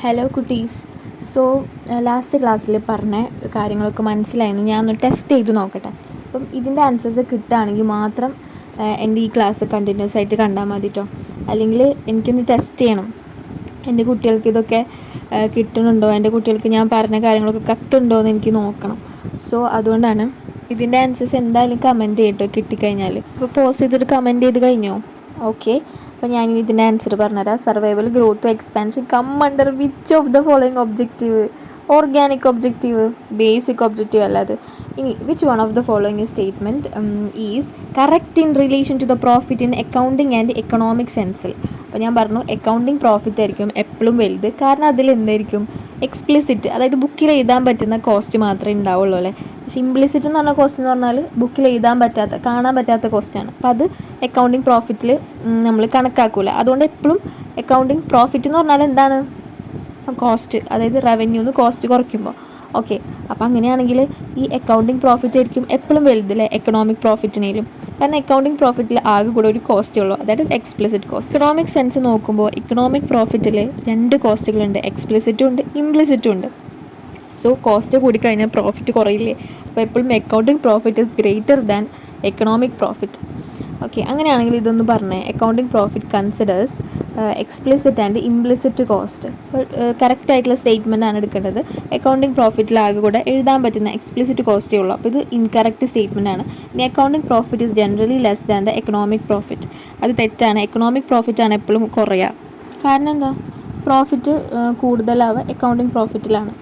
Hello കുട്ടീസ്. So last ക്ലാസ്സിൽ പറഞ്ഞ കാര്യങ്ങളൊക്കെ മനസ്സിലായിരുന്നു. ഞാനൊന്ന് ടെസ്റ്റ് ചെയ്ത് നോക്കട്ടെ. അപ്പം ഇതിൻ്റെ ആൻസേഴ്സ് കിട്ടുകയാണെങ്കിൽ മാത്രം എൻ്റെ ഈ ക്ലാസ് കണ്ടിന്യൂസ് ആയിട്ട് കണ്ടാൽ മതി കേട്ടോ. അല്ലെങ്കിൽ എനിക്കൊന്ന് ടെസ്റ്റ് ചെയ്യണം എൻ്റെ കുട്ടികൾക്ക് ഇതൊക്കെ കിട്ടുന്നുണ്ടോ, എൻ്റെ കുട്ടികൾക്ക് ഞാൻ പറഞ്ഞ കാര്യങ്ങളൊക്കെ കത്തുണ്ടോ എന്ന് എനിക്ക് നോക്കണം. സോ അതുകൊണ്ടാണ് ഇതിൻ്റെ ആൻസേഴ്സ് എന്തായാലും കമൻറ്റ് ചെയ്യട്ടോ കിട്ടിക്കഴിഞ്ഞാൽ. അപ്പോൾ പോസ് ചെയ്തിട്ട് കമൻറ്റ് ചെയ്ത് കഴിഞ്ഞോ? ഓക്കെ. അപ്പോൾ ഞാൻ ഇതിൻ്റെ ആൻസർ പറഞ്ഞുതരാം. Survival, growth, expansion come under which of the following objective? Organic objective, basic objective അല്ലാതെ. ഇനി which one of the following statement is correct in relation to the profit in accounting and economic സെൻസിൽ? അപ്പോൾ ഞാൻ പറഞ്ഞു accounting profit ആയിരിക്കും എപ്പോഴും വലുത്. കാരണം അതിൽ എന്തായിരിക്കും എക്സ്പ്ലിസിറ്റ്, അതായത് ബുക്കിൽ എഴുതാൻ പറ്റുന്ന കോസ്റ്റ് മാത്രമേ ഉണ്ടാവുള്ളൂ അല്ലേ. പക്ഷേ ഇംപ്ലിസിറ്റ് എന്ന് പറഞ്ഞ കോസ്റ്റ് എന്ന് പറഞ്ഞാൽ ബുക്കിൽ എഴുതാൻ പറ്റാത്ത, കാണാൻ പറ്റാത്ത കോസ്റ്റാണ്. അപ്പോൾ അത് അക്കൗണ്ടിങ് പ്രോഫിറ്റിൽ നമ്മൾ കണക്കാക്കൂല. അതുകൊണ്ട് എപ്പോഴും അക്കൗണ്ടിങ് പ്രോഫിറ്റ് എന്ന് പറഞ്ഞാൽ എന്താണ്? കോസ്റ്റ്, അതായത് റവന്യൂന്ന് കോസ്റ്റ് കുറയ്ക്കുമ്പോൾ. ഓക്കെ. അപ്പോൾ അങ്ങനെയാണെങ്കിൽ ഈ അക്കൗണ്ടിങ് പ്രോഫിറ്റ് ആയിരിക്കും എപ്പോഴും വലുതല്ലേ എക്കണോമിക് പ്രോഫിറ്റിനേലും. കാരണം അക്കൗണ്ടിങ് പ്രോഫിറ്റിൽ ആകെ കൂടെ ഒരു കോസ്റ്റേ ഉള്ളൂ, അതായത് എക്സ്പ്ലിസിറ്റ് കോസ്റ്റ്. ഇക്കണോമിക് സെൻസ് നോക്കുമ്പോൾ ഇക്കണോമിക് പ്രോഫിറ്റിൽ 2 കോസ്റ്റുകളുണ്ട്, എക്സ്പ്ലിസിറ്റും ഉണ്ട് ഇംപ്ലിസിറ്റും ഉണ്ട്. സോ കോസ്റ്റ് കൂടിക്കഴിഞ്ഞാൽ പ്രോഫിറ്റ് കുറയില്ലേ? അപ്പോൾ എപ്പോഴും accounting profit is greater than economic profit. Okay. അങ്ങനെയാണെങ്കിൽ ഇതൊന്ന് പറഞ്ഞേ. Accounting profit considers explicit and implicit cost. അപ്പോൾ കറക്റ്റ് ആയിട്ടുള്ള സ്റ്റേറ്റ്മെൻ്റ് ആണ് എടുക്കേണ്ടത്. അക്കൗണ്ടിങ് പ്രോഫിറ്റിലാകെ കൂടെ എഴുതാൻ പറ്റുന്ന എക്സ്പ്ലിസിറ്റ് കോസ്റ്റേ ഉള്ളൂ. അപ്പോൾ ഇത് ഇൻകറക്റ്റ് സ്റ്റേറ്റ്മെൻ്റ് ആണ്. ഇനി accounting profit is generally less than the economic profit. അത് തെറ്റാണ്. എക്കണോമിക് പ്രോഫിറ്റ് ആണ് എപ്പോഴും കുറയുക. കാരണം എന്താ? പ്രോഫിറ്റ് കൂടുതലാവുക അക്കൗണ്ടിങ് പ്രോഫിറ്റിലാണ്.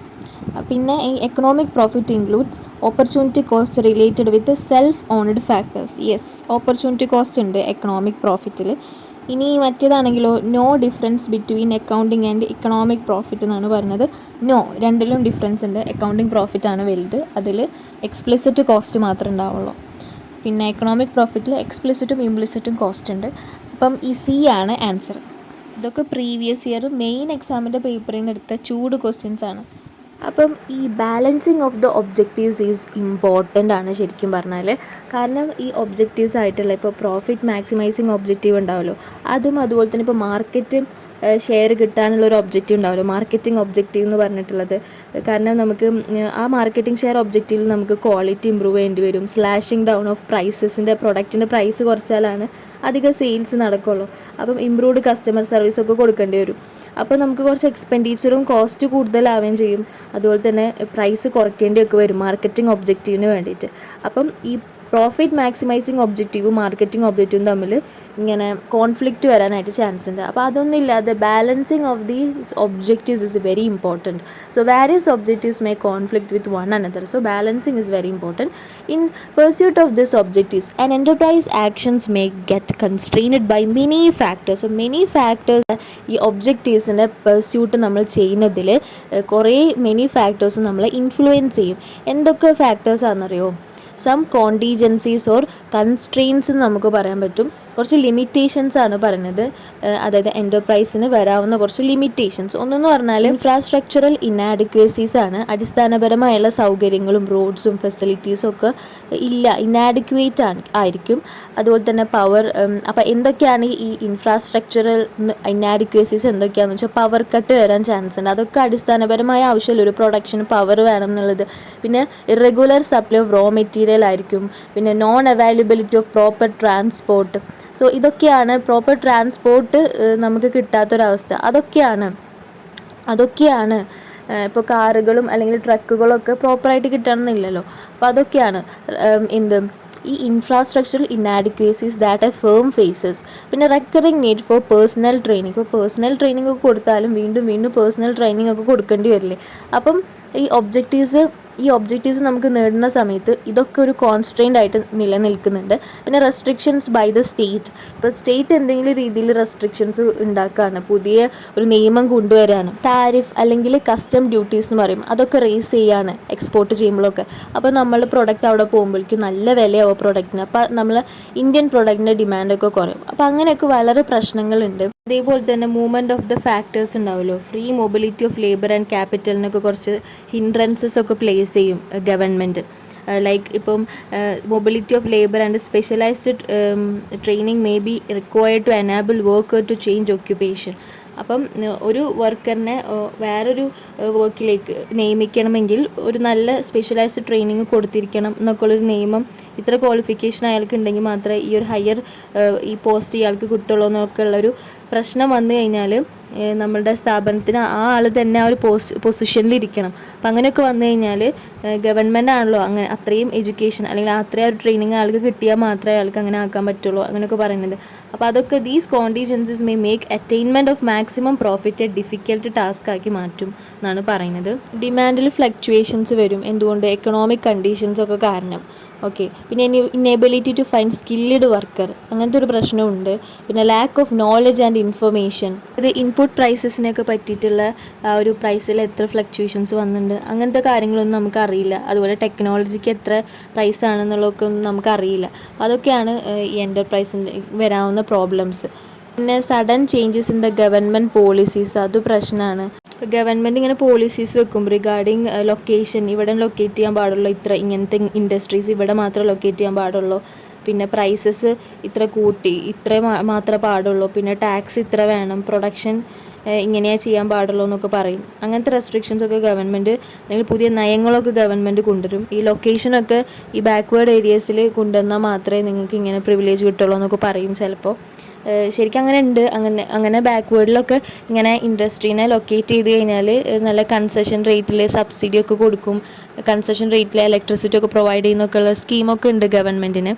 പിന്നെ ഈ economic profit includes opportunity cost related with self owned factors. Yes, opportunity cost ഉണ്ട് എക്കണോമിക് പ്രോഫിറ്റിൽ. ഇനി മറ്റേതാണെങ്കിലോ no difference between accounting and economic profit എന്നാണ് പറഞ്ഞത്. നോ, രണ്ടിലും ഡിഫറൻസ് ഉണ്ട്. അക്കൗണ്ടിങ് പ്രോഫിറ്റാണ് വലുത്, അതിൽ എക്സ്പ്ലിസിറ്റ് കോസ്റ്റ് മാത്രമേ ഉണ്ടാവുള്ളൂ. പിന്നെ എക്കണോമിക് പ്രോഫിറ്റിൽ എക്സ്പ്ലിസിറ്റും ഇംപ്ലിസിറ്റും കോസ്റ്റ് ഉണ്ട്. അപ്പം ഈ സി ആണ് ആൻസർ. ഇതൊക്കെ പ്രീവിയസ് ഇയർ മെയിൻ എക്സാമിൻ്റെ പേപ്പറിൽ നിന്ന് എടുത്ത ചൂട് ക്വസ്റ്റ്യൻസ് ആണ്. അപ്പം ഈ balancing of the objectives is important ആണ് ശരിക്കും പറഞ്ഞാൽ. കാരണം ഈ ഒബ്ജക്റ്റീവ്സ് ആയിട്ടുള്ള ഇപ്പോൾ പ്രോഫിറ്റ് മാക്സിമൈസിങ് ഒബ്ജക്റ്റീവ് ഉണ്ടാവുമല്ലോ, അതും അതുപോലെ തന്നെ ഇപ്പോൾ മാർക്കറ്റ് ഷെയർ കിട്ടാനുള്ളൊരു ഒബ്ജക്റ്റീവ് ഉണ്ടാവുമല്ലോ, മാർക്കറ്റിംഗ് ഒബ്ജക്റ്റീവ് എന്ന് പറഞ്ഞിട്ടുള്ളത്. കാരണം നമുക്ക് ആ മാർക്കറ്റിംഗ് ഷെയർ ഒബ്ജക്റ്റീവിൽ നമുക്ക് ക്വാളിറ്റി ഇമ്പ്രൂവ് ചെയ്യേണ്ടി വരും. സ്ലാഷിങ് ഡൗൺ ഓഫ് പ്രൈസസിൻ്റെ, പ്രൊഡക്റ്റിൻ്റെ പ്രൈസ് കുറച്ചാലാണ് അധികം സെയിൽസ് നടക്കുള്ളൂ. അപ്പം ഇമ്പ്രൂവ്ഡ് കസ്റ്റമർ സർവീസൊക്കെ കൊടുക്കേണ്ടി വരും. അപ്പോൾ നമുക്ക് കുറച്ച് എക്സ്പെൻഡിച്ചറും കോസ്റ്റ് കൂടുതലാവുകയും ചെയ്യും. അതുപോലെ തന്നെ പ്രൈസ് കുറയ്ക്കേണ്ടിയൊക്കെ വരും മാർക്കറ്റിംഗ് ഒബ്ജക്റ്റീവിന് വേണ്ടിയിട്ട്. അപ്പം ഈ പ്രോഫിറ്റ് മാക്സിമൈസിങ് ഒബ്ജക്റ്റീവും മാർക്കറ്റിംഗ് ഒബ്ജക്റ്റീവും തമ്മിൽ ഇങ്ങനെ കോൺഫ്ലിക്റ്റ് വരാനായിട്ട് ചാൻസ് ഉണ്ട്. അപ്പോൾ അതൊന്നും ഇല്ലാതെ balancing of the objectives is very important. So various objectives may conflict with one another. So balancing is very important. In pursuit of this objectives an enterprise actions may get constrained by many factors. So many factors ഈ ഒബ്ജക്റ്റീവ്സിൻ്റെ pursuit നമ്മൾ ചെയ്യുന്നതിൽ കുറേ many ഫാക്ടേഴ്സും നമ്മളെ influence ചെയ്യും. എന്തൊക്കെ ഫാക്ടേഴ്സാണെന്നറിയോ? Some കോണ്ടിജൻസീസ് or constraints എന്ന് നമുക്ക് പറയാൻ പറ്റും. കുറച്ച് ലിമിറ്റേഷൻസ് ആണ് പറയുന്നത്. അതായത് എൻ്റർപ്രൈസിന് വരാവുന്ന കുറച്ച് ലിമിറ്റേഷൻസ്. ഒന്നെന്ന് പറഞ്ഞാൽ ഇൻഫ്രാസ്ട്രക്ചറൽ ഇനാഡിക്വേസീസ് ആണ്. അടിസ്ഥാനപരമായുള്ള സൗകര്യങ്ങളും റോഡ്സും ഫെസിലിറ്റീസും ഒക്കെ ഇല്ല, ഇനാഡിക്വേറ്റ് ആയിരിക്കും. അതുപോലെ തന്നെ പവർ. അപ്പോൾ എന്തൊക്കെയാണ് ഈ ഇൻഫ്രാസ്ട്രക്ചറൽ ഇനാഡിക്വേസീസ് എന്തൊക്കെയാണെന്ന് വെച്ചാൽ പവർ കട്ട് വരാൻ ചാൻസ് ഉണ്ട്. അതൊക്കെ അടിസ്ഥാനപരമായ ആവശ്യമില്ല, ഒരു പ്രൊഡക്ഷന് പവർ വേണം എന്നുള്ളത്. പിന്നെ irregular supply of raw material ആയിരിക്കും. പിന്നെ non availability of proper transport. So ഇതൊക്കെയാണ് പ്രോപ്പർ ട്രാൻസ്പോർട്ട് നമുക്ക് കിട്ടാത്തൊരവസ്ഥ. അതൊക്കെയാണ് ഇപ്പോൾ കാറുകളും അല്ലെങ്കിൽ ട്രക്കുകളൊക്കെ പ്രോപ്പറായിട്ട് കിട്ടണമെന്നില്ലല്ലോ. അപ്പോൾ അതൊക്കെയാണ് ഈ infrastructural inadequacies that a firm faces. പിന്നെ recurring need for personnel training. ഇപ്പോൾ പേഴ്സണൽ ട്രെയിനിങ് ഒക്കെ കൊടുത്താലും വീണ്ടും വീണ്ടും പേഴ്സണൽ ട്രെയിനിങ് ഒക്കെ കൊടുക്കേണ്ടി വരില്ലേ? അപ്പം ഈ ഒബ്ജക്റ്റീവ്സ് നമുക്ക് നേടുന്ന സമയത്ത് ഇതൊക്കെ ഒരു കോൺസ്ട്രെയിൻ്റ് ആയിട്ട് നിലനിൽക്കുന്നുണ്ട്. പിന്നെ റെസ്ട്രിക്ഷൻസ് ബൈ ദ സ്റ്റേറ്റ്. ഇപ്പോൾ സ്റ്റേറ്റ് എന്തെങ്കിലും രീതിയിൽ റെസ്ട്രിക്ഷൻസ് ഉണ്ടാക്കുകയാണ്, പുതിയ ഒരു നിയമം കൊണ്ടുവരികയാണ്, താരിഫ് അല്ലെങ്കിൽ കസ്റ്റം ഡ്യൂട്ടീസ് എന്ന് പറയും, അതൊക്കെ റേസ് ചെയ്യാണ് എക്സ്പോർട്ട് ചെയ്യുമ്പോഴൊക്കെ. അപ്പോൾ നമ്മൾ പ്രൊഡക്റ്റ് അവിടെ പോകുമ്പോഴേക്കും നല്ല വിലയാവും പ്രൊഡക്റ്റിന്. അപ്പോൾ നമ്മൾ ഇന്ത്യൻ പ്രൊഡക്റ്റിൻ്റെ ഡിമാൻഡൊക്കെ കുറയും. അപ്പോൾ അങ്ങനെയൊക്കെ വളരെ പ്രശ്നങ്ങളുണ്ട്. അതേപോലെ തന്നെ മൂവ്മെൻറ്റ് ഓഫ് ദ ഫാക്ടേഴ്സ് ഉണ്ടാവുമല്ലോ, free mobility of labour and ക്യാപിറ്റലിനൊക്കെ കുറച്ച് ഹിൻഡ്രൻസസ് ഒക്കെ പ്ലേസ് ചെയ്യും ഗവൺമെൻറ്. ലൈക്ക് ഇപ്പം mobility of labour and specialised training may be required to enable worker to change occupation. അപ്പം ഒരു വർക്കറിനെ വേറൊരു വർക്കിലേക്ക് നിയമിക്കണമെങ്കിൽ ഒരു നല്ല സ്പെഷ്യലൈസ്ഡ് ട്രെയിനിങ് കൊടുത്തിരിക്കണം എന്നൊക്കെയുള്ളൊരു നിയമം, ഇത്ര ക്വാളിഫിക്കേഷൻ അയാൾക്ക് ഉണ്ടെങ്കിൽ മാത്രമേ ഈ ഒരു ഹയർ ഈ പോസ്റ്റ് ഇയാൾക്ക് കിട്ടുള്ളൂ എന്നൊക്കെ ഉള്ളൊരു പ്രശ്നം വന്നു കഴിഞ്ഞാൽ നമ്മളുടെ സ്ഥാപനത്തിന് ആ ആൾ തന്നെ ആ ഒരു പൊസിഷനിലിരിക്കണം. അപ്പം അങ്ങനെയൊക്കെ വന്നു കഴിഞ്ഞാൽ ഗവൺമെൻറ് ആണല്ലോ അങ്ങനെ അത്രയും എഡ്യൂക്കേഷൻ അല്ലെങ്കിൽ അത്രയും ഒരു ട്രെയിനിങ് ആൾക്ക് കിട്ടിയാൽ മാത്രമേ ആൾക്ക് അങ്ങനെ ആക്കാൻ പറ്റുള്ളൂ അങ്ങനെയൊക്കെ പറയുന്നത്. അപ്പോൾ അതൊക്കെ these contingencies may make attainment of maximum profit a difficult task ആക്കി മാറ്റും എന്നാണ് പറയുന്നത്. ഡിമാൻഡിൽ ഫ്ലക്ച്വേഷൻസ് വരും. എന്തുകൊണ്ട്? എക്കണോമിക് കണ്ടീഷൻസ് ഒക്കെ കാരണം. ഓക്കെ, പിന്നെ ഇനേബിലിറ്റി ടു ഫൈൻഡ് സ്കിൽഡ് വർക്കർ, അങ്ങനത്തെ ഒരു പ്രശ്നമുണ്ട്. പിന്നെ lack of knowledge and information, ഇത് ഇൻപുട്ട് പ്രൈസസിനൊക്കെ പറ്റിയിട്ടുള്ള ആ ഒരു പ്രൈസിൽ എത്ര ഫ്ലക്ച്വേഷൻസ് വന്നിട്ടുണ്ട് അങ്ങനത്തെ കാര്യങ്ങളൊന്നും നമുക്കറിയില്ല. അതുപോലെ ടെക്നോളജിക്ക് എത്ര പ്രൈസ് ആണെന്നുള്ളതൊക്കെ ഒന്നും നമുക്കറിയില്ല. അതൊക്കെയാണ് ഈ എൻ്റർപ്രൈസിൻ്റെ വരാവുന്ന പ്രോബ്ലംസ്. പിന്നെ sudden changes in the government policies, അത് പ്രശ്നമാണ്. ഇപ്പോൾ ഗവൺമെൻറ് ഇങ്ങനെ പോളിസീസ് വെക്കും റിഗാർഡിങ് ലൊക്കേഷൻ, ഇവിടെ ലൊക്കേറ്റ് ചെയ്യാൻ പാടുള്ളൂ, ഇങ്ങനത്തെ ഇൻഡസ്ട്രീസ് ഇവിടെ മാത്രമേ ലൊക്കേറ്റ് ചെയ്യാൻ പാടുള്ളൂ, പിന്നെ പ്രൈസസ് ഇത്ര കൂട്ടി ഇത്ര മാത്രമേ പാടുള്ളൂ, പിന്നെ ടാക്സ് ഇത്ര വേണം, പ്രൊഡക്ഷൻ ഇങ്ങനെയാണ് ചെയ്യാൻ പാടുള്ളൂ എന്നൊക്കെ പറയും. അങ്ങനത്തെ റെസ്ട്രിക്ഷൻസൊക്കെ ഗവൺമെൻറ് അല്ലെങ്കിൽ പുതിയ നയങ്ങളൊക്കെ ഗവൺമെൻറ് കൊണ്ടുവരും. ഈ ലൊക്കേഷനൊക്കെ ഈ ബാക്ക്വേർഡ് ഏരിയസിൽ കൊണ്ടുവന്നാൽ മാത്രമേ നിങ്ങൾക്ക് ഇങ്ങനെ പ്രിവിലേജ് കിട്ടുള്ളൂ എന്നൊക്കെ പറയും ചിലപ്പോൾ. ശരിക്കും അങ്ങനെ ഉണ്ട്. അങ്ങനെ ബാക്ക്വേർഡിലൊക്കെ ഇങ്ങനെ ഇൻഡസ്ട്രീനെ ലൊക്കേറ്റ് ചെയ്ത് കഴിഞ്ഞാൽ നല്ല കൺസെഷൻ റേറ്റിൽ സബ്സിഡി ഒക്കെ കൊടുക്കും. കൺസെഷൻ റേറ്റിൽ ഇലക്ട്രിസിറ്റി ഒക്കെ പ്രൊവൈഡ് ചെയ്യുന്നൊക്കെയുള്ള സ്കീമൊക്കെ ഉണ്ട് ഗവൺമെൻറ്റിന്.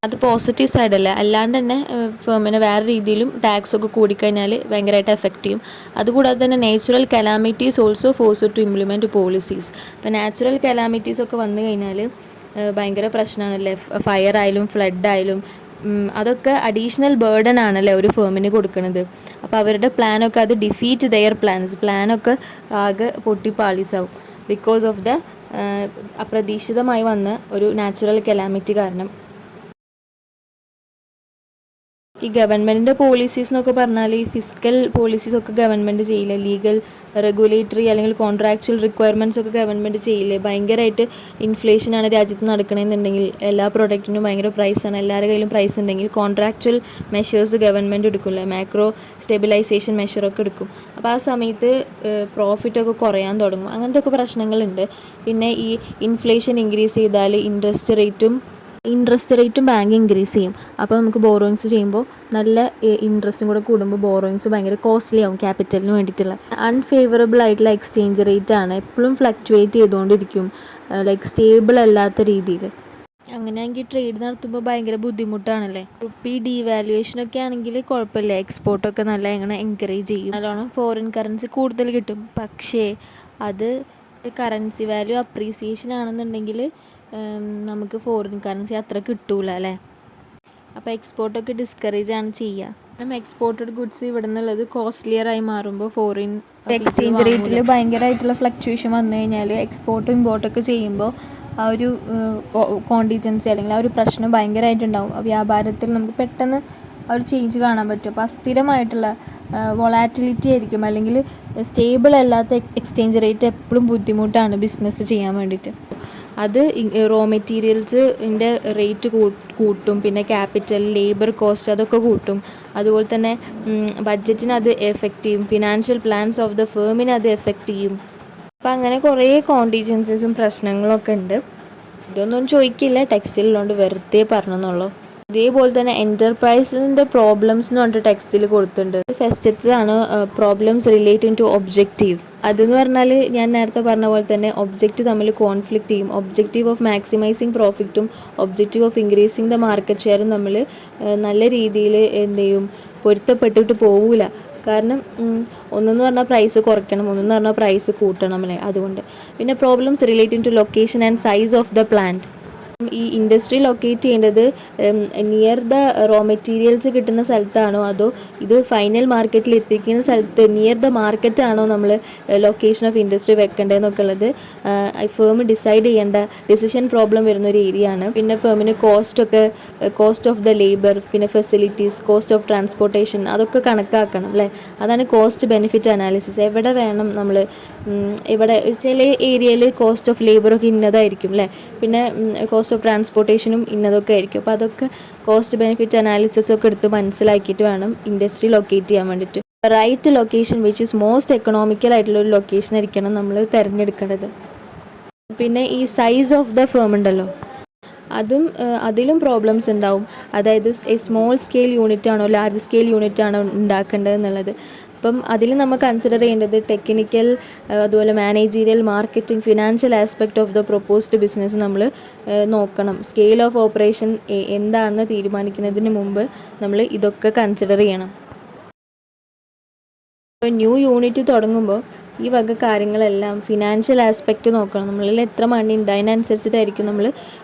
അത് പോസിറ്റീവ് സൈഡല്ലേ. അല്ലാണ്ട് തന്നെ ഫേമിന് വേറെ രീതിയിലും ടാക്സ് ഒക്കെ കൂടിക്കഴിഞ്ഞാൽ ഭയങ്കരമായിട്ട് എഫക്റ്റ് ചെയ്യും. അതുകൂടാതെ തന്നെ natural calamities also force to implement policies. ഇപ്പോൾ നാച്ചുറൽ കലാമിറ്റീസ് ഒക്കെ വന്നു കഴിഞ്ഞാൽ ഭയങ്കര പ്രശ്നമാണല്ലേ. ഫയർ ആയാലും ഫ്ലഡ് ആയാലും അതൊക്കെ അഡീഷണൽ ബേർഡൻ ആണല്ലേ ഒരു ഫേമിന് കൊടുക്കുന്നത്. അപ്പോൾ അവരുടെ പ്ലാനൊക്കെ അത് ഡിഫീറ്റ് ദെയർ പ്ലാനൊക്കെ ആകെ പൊട്ടിപ്പാളീസാവും ബിക്കോസ് ഓഫ് ദ അപ്രതീക്ഷിതമായി വന്ന ഒരു നാച്ചുറൽ കലാമിറ്റി കാരണം. ഈ ഗവൺമെൻറ്റിൻ്റെ പോളിസീസ് എന്നൊക്കെ പറഞ്ഞാൽ ഈ ഫിസിക്കൽ പോളിസീസൊക്കെ ഗവൺമെൻറ് ചെയ്യില്ല. ലീഗൽ റെഗുലേറ്ററി അല്ലെങ്കിൽ കോൺട്രാക്ച്വൽ റിക്വയർമെൻറ്റ്സ് ഒക്കെ ഗവൺമെൻറ് ചെയ്യില്ലേ. ഭയങ്കരമായിട്ട് ഇൻഫ്ലേഷനാണ് രാജ്യത്ത് നടക്കണമെന്നുണ്ടെങ്കിൽ, എല്ലാ പ്രൊഡക്റ്റിനും ഭയങ്കര പ്രൈസാണ്, എല്ലാവരുടെ കയ്യിലും പ്രൈസ് ഉണ്ടെങ്കിൽ കോൺട്രാക്ച്വൽ മെഷേഴ്സ് ഗവൺമെൻറ് എടുക്കില്ലേ. മാക്രോ സ്റ്റെബിലൈസേഷൻ മെഷറൊക്കെ എടുക്കും. അപ്പോൾ ആ സമയത്ത് പ്രോഫിറ്റൊക്കെ കുറയാൻ തുടങ്ങും. അങ്ങനത്തെ ഒക്കെ പ്രശ്നങ്ങളുണ്ട്. പിന്നെ ഈ ഇൻഫ്ലേഷൻ ഇൻക്രീസ് ചെയ്താൽ ഇൻട്രസ്റ്റ് റേറ്റും ബാങ്ക് ഇൻക്രീസ് ചെയ്യും. അപ്പോൾ നമുക്ക് ബോറോയിങ്സ് ചെയ്യുമ്പോൾ നല്ല ഇൻട്രസ്റ്റും കൂടെ കൂടുമ്പോൾ ബോറോയിങ്സ് ഭയങ്കര കോസ്റ്റ്ലി ആവും ക്യാപിറ്റലിന് വേണ്ടിയിട്ടുള്ള. അൺഫേവറബിൾ ആയിട്ടുള്ള എക്സ്ചേഞ്ച് റേറ്റ് ആണ്, എപ്പോഴും ഫ്ലക്ച്വേറ്റ് ചെയ്തുകൊണ്ടിരിക്കും, ലൈക്ക് സ്റ്റേബിൾ അല്ലാത്ത രീതിയിൽ. അങ്ങനെയാണെങ്കിൽ ട്രേഡ് നടത്തുമ്പോൾ ഭയങ്കര ബുദ്ധിമുട്ടാണല്ലേ. റുപ്പി ഡീവാലുവേഷനൊക്കെ ആണെങ്കിൽ കുഴപ്പമില്ല, എക്സ്പോർട്ടൊക്കെ നല്ല എങ്ങനെ എൻകറേജ് ചെയ്യും, നല്ലോണം ഫോറിൻ കറൻസി കൂടുതൽ കിട്ടും. പക്ഷേ അത് കറൻസി വാല്യൂ അപ്രീസിയേഷൻ ആണെന്നുണ്ടെങ്കിൽ നമുക്ക് ഫോറിൻ കറൻസി അത്ര കിട്ടൂല അല്ലേ. അപ്പോൾ എക്സ്പോർട്ടൊക്കെ ഡിസ്കറേജ് ആണ് ചെയ്യുക. കാരണം എക്സ്പോർട്ടഡ് ഗുഡ്സ് ഇവിടെ നിന്നുള്ളത് കോസ്റ്റ്ലിയർ ആയി മാറുമ്പോൾ ഫോറിൻ എക്സ്ചേഞ്ച് റേറ്റിൽ ഭയങ്കരമായിട്ടുള്ള ഫ്ലക്ച്വേഷൻ വന്നു കഴിഞ്ഞാൽ എക്സ്പോർട്ടും ഇമ്പോർട്ടൊക്കെ ചെയ്യുമ്പോൾ ആ ഒരു കോണ്ടിജൻസി അല്ലെങ്കിൽ ആ ഒരു പ്രശ്നം ഭയങ്കരമായിട്ടുണ്ടാവും. വ്യാപാരത്തിൽ നമുക്ക് പെട്ടെന്ന് ആ ഒരു ചേഞ്ച് കാണാൻ പറ്റും. അപ്പോൾ അസ്ഥിരമായിട്ടുള്ള വൊളാറ്റിലിറ്റി ആയിരിക്കും, അല്ലെങ്കിൽ സ്റ്റേബിൾ അല്ലാത്ത എക്സ്ചേഞ്ച് റേറ്റ് എപ്പോഴും ബുദ്ധിമുട്ടാണ് ബിസിനസ് ചെയ്യാൻ വേണ്ടിയിട്ട്. അത് റോ മെറ്റീരിയൽസിൻ്റെ റേറ്റ് കൂട്ടും, പിന്നെ ക്യാപിറ്റൽ, ലേബർ കോസ്റ്റ് അതൊക്കെ കൂട്ടും. അതുപോലെ തന്നെ ബഡ്ജറ്റിന് അത് എഫക്റ്റ് ചെയ്യും, ഫിനാൻഷ്യൽ പ്ലാൻസ് ഓഫ് ദ ഫേമിന് അത് എഫക്റ്റ് ചെയ്യും. അപ്പം അങ്ങനെ കുറേ കോണ്ടിജൻസീസും പ്രശ്നങ്ങളൊക്കെ ഉണ്ട്. ഇതൊന്നും ചോദിക്കില്ല, ടെക്സ്റ്റിലുള്ളതുകൊണ്ട് വെറുതെ പറഞ്ഞെന്നുള്ളൂ. ഇതേപോലെ തന്നെ എൻ്റർപ്രൈസിൻ്റെ പ്രോബ്ലംസ് എന്ന് പറഞ്ഞിട്ട് ടെക്സ്റ്റിൽ കൊടുത്തിട്ടുണ്ട്. ഫസ്റ്റത്തേതാണ് പ്രോബ്ലംസ് റിലേറ്റിംഗ് ടു ഒബ്ജക്റ്റീവ്. അതെന്ന് പറഞ്ഞാൽ ഞാൻ നേരത്തെ പറഞ്ഞ പോലെ തന്നെ ഒബ്ജക്റ്റീവ് തമ്മിൽ കോൺഫ്ലിക്റ്റ് ചെയ്യും. ഒബ്ജക്റ്റീവ് ഓഫ് മാക്സിമൈസിങ് പ്രോഫിറ്റും objective of increasing the market ഷെയറും തമ്മിൽ നല്ല രീതിയിൽ എന്ത് ചെയ്യും, പൊരുത്തപ്പെട്ടിട്ട് പോവില്ല. കാരണം ഒന്നെന്ന് പറഞ്ഞാൽ പ്രൈസ് കുറയ്ക്കണം, ഒന്നെന്ന് പറഞ്ഞാൽ പ്രൈസ് കൂട്ടണം അല്ലേ. അതുകൊണ്ട് പിന്നെ problems relating to location and size of the plant. ഈ ഇൻഡസ്ട്രി ലൊക്കേറ്റ് ചെയ്യേണ്ടത് നിയർ ദ റോ മെറ്റീരിയൽസ് കിട്ടുന്ന സ്ഥലത്താണോ അതോ ഇത് ഫൈനൽ മാർക്കറ്റിൽ എത്തിക്കുന്ന സ്ഥലത്ത് നിയർ ദ മാർക്കറ്റാണോ നമ്മൾ ലൊക്കേഷൻ ഓഫ് ഇൻഡസ്ട്രി വെക്കേണ്ടതെന്നൊക്കെ ഉള്ളത് ഫേം ഡിസൈഡ് ചെയ്യേണ്ട ഡിസിഷൻ പ്രോബ്ലം വരുന്നൊരു ഏരിയ ആണ്. പിന്നെ ഫേമിന് കോസ്റ്റ് ഓഫ് ദ ലേബർ, പിന്നെ ഫെസിലിറ്റീസ്, കോസ്റ്റ് ഓഫ് ട്രാൻസ്പോർട്ടേഷൻ അതൊക്കെ കണക്കാക്കണം അല്ലേ. അതാണ് കോസ്റ്റ് ബെനിഫിറ്റ് അനാലിസിസ്. എവിടെ വേണം നമ്മൾ, ഇവിടെ ചില ഏരിയയിൽ കോസ്റ്റ് ഓഫ് ലേബറൊക്കെ ഇന്നതായിരിക്കും അല്ലേ, പിന്നെ കോസ്റ്റ് ഓഫ് ട്രാൻസ്പോർട്ടേഷനും ഇന്നതൊക്കെ ആയിരിക്കും. അപ്പോൾ അതൊക്കെ കോസ്റ്റ് ബെനിഫിറ്റ് അനാലിസിസ് ഒക്കെ എടുത്ത് മനസ്സിലാക്കിയിട്ട് വേണം ഇൻഡസ്ട്രി ലൊക്കേറ്റ് ചെയ്യാൻ വേണ്ടിയിട്ട്. Right location which is most economical ആയിട്ടുള്ളൊരു ലൊക്കേഷൻ ആയിരിക്കണം നമ്മൾ തിരഞ്ഞെടുക്കേണ്ടത്. പിന്നെ ഈ സൈസ് ഓഫ് ദ ഫേം ഉണ്ടല്ലോ, അതിലും പ്രോബ്ലംസ് ഉണ്ടാവും. അതായത് സ്മോൾ സ്കെയിൽ യൂണിറ്റ് ആണോ ലാർജ് സ്കെയിൽ യൂണിറ്റ് ആണോ ഉണ്ടാക്കേണ്ടത് എന്നുള്ളത്. അപ്പം അതിൽ നമ്മൾ കൺസിഡർ ചെയ്യേണ്ടത് ടെക്നിക്കൽ, അതുപോലെ managerial, marketing, financial aspect of the proposed business നമ്മൾ നോക്കണം. സ്കെയിൽ ഓഫ് ഓപ്പറേഷൻ എന്താണെന്ന് തീരുമാനിക്കുന്നതിന് മുമ്പ് നമ്മൾ ഇതൊക്കെ കൺസിഡർ ചെയ്യണം. ഇപ്പോൾ ന്യൂ യൂണിറ്റ് തുടങ്ങുമ്പോൾ ഈ വക കാര്യങ്ങളെല്ലാം ഫിനാൻഷ്യൽ ആസ്പെക്റ്റ് നോക്കണം. നമ്മളിൽ എത്ര മണി ഉണ്ട് അതിനനുസരിച്ചിട്ടായിരിക്കും നമ്മൾ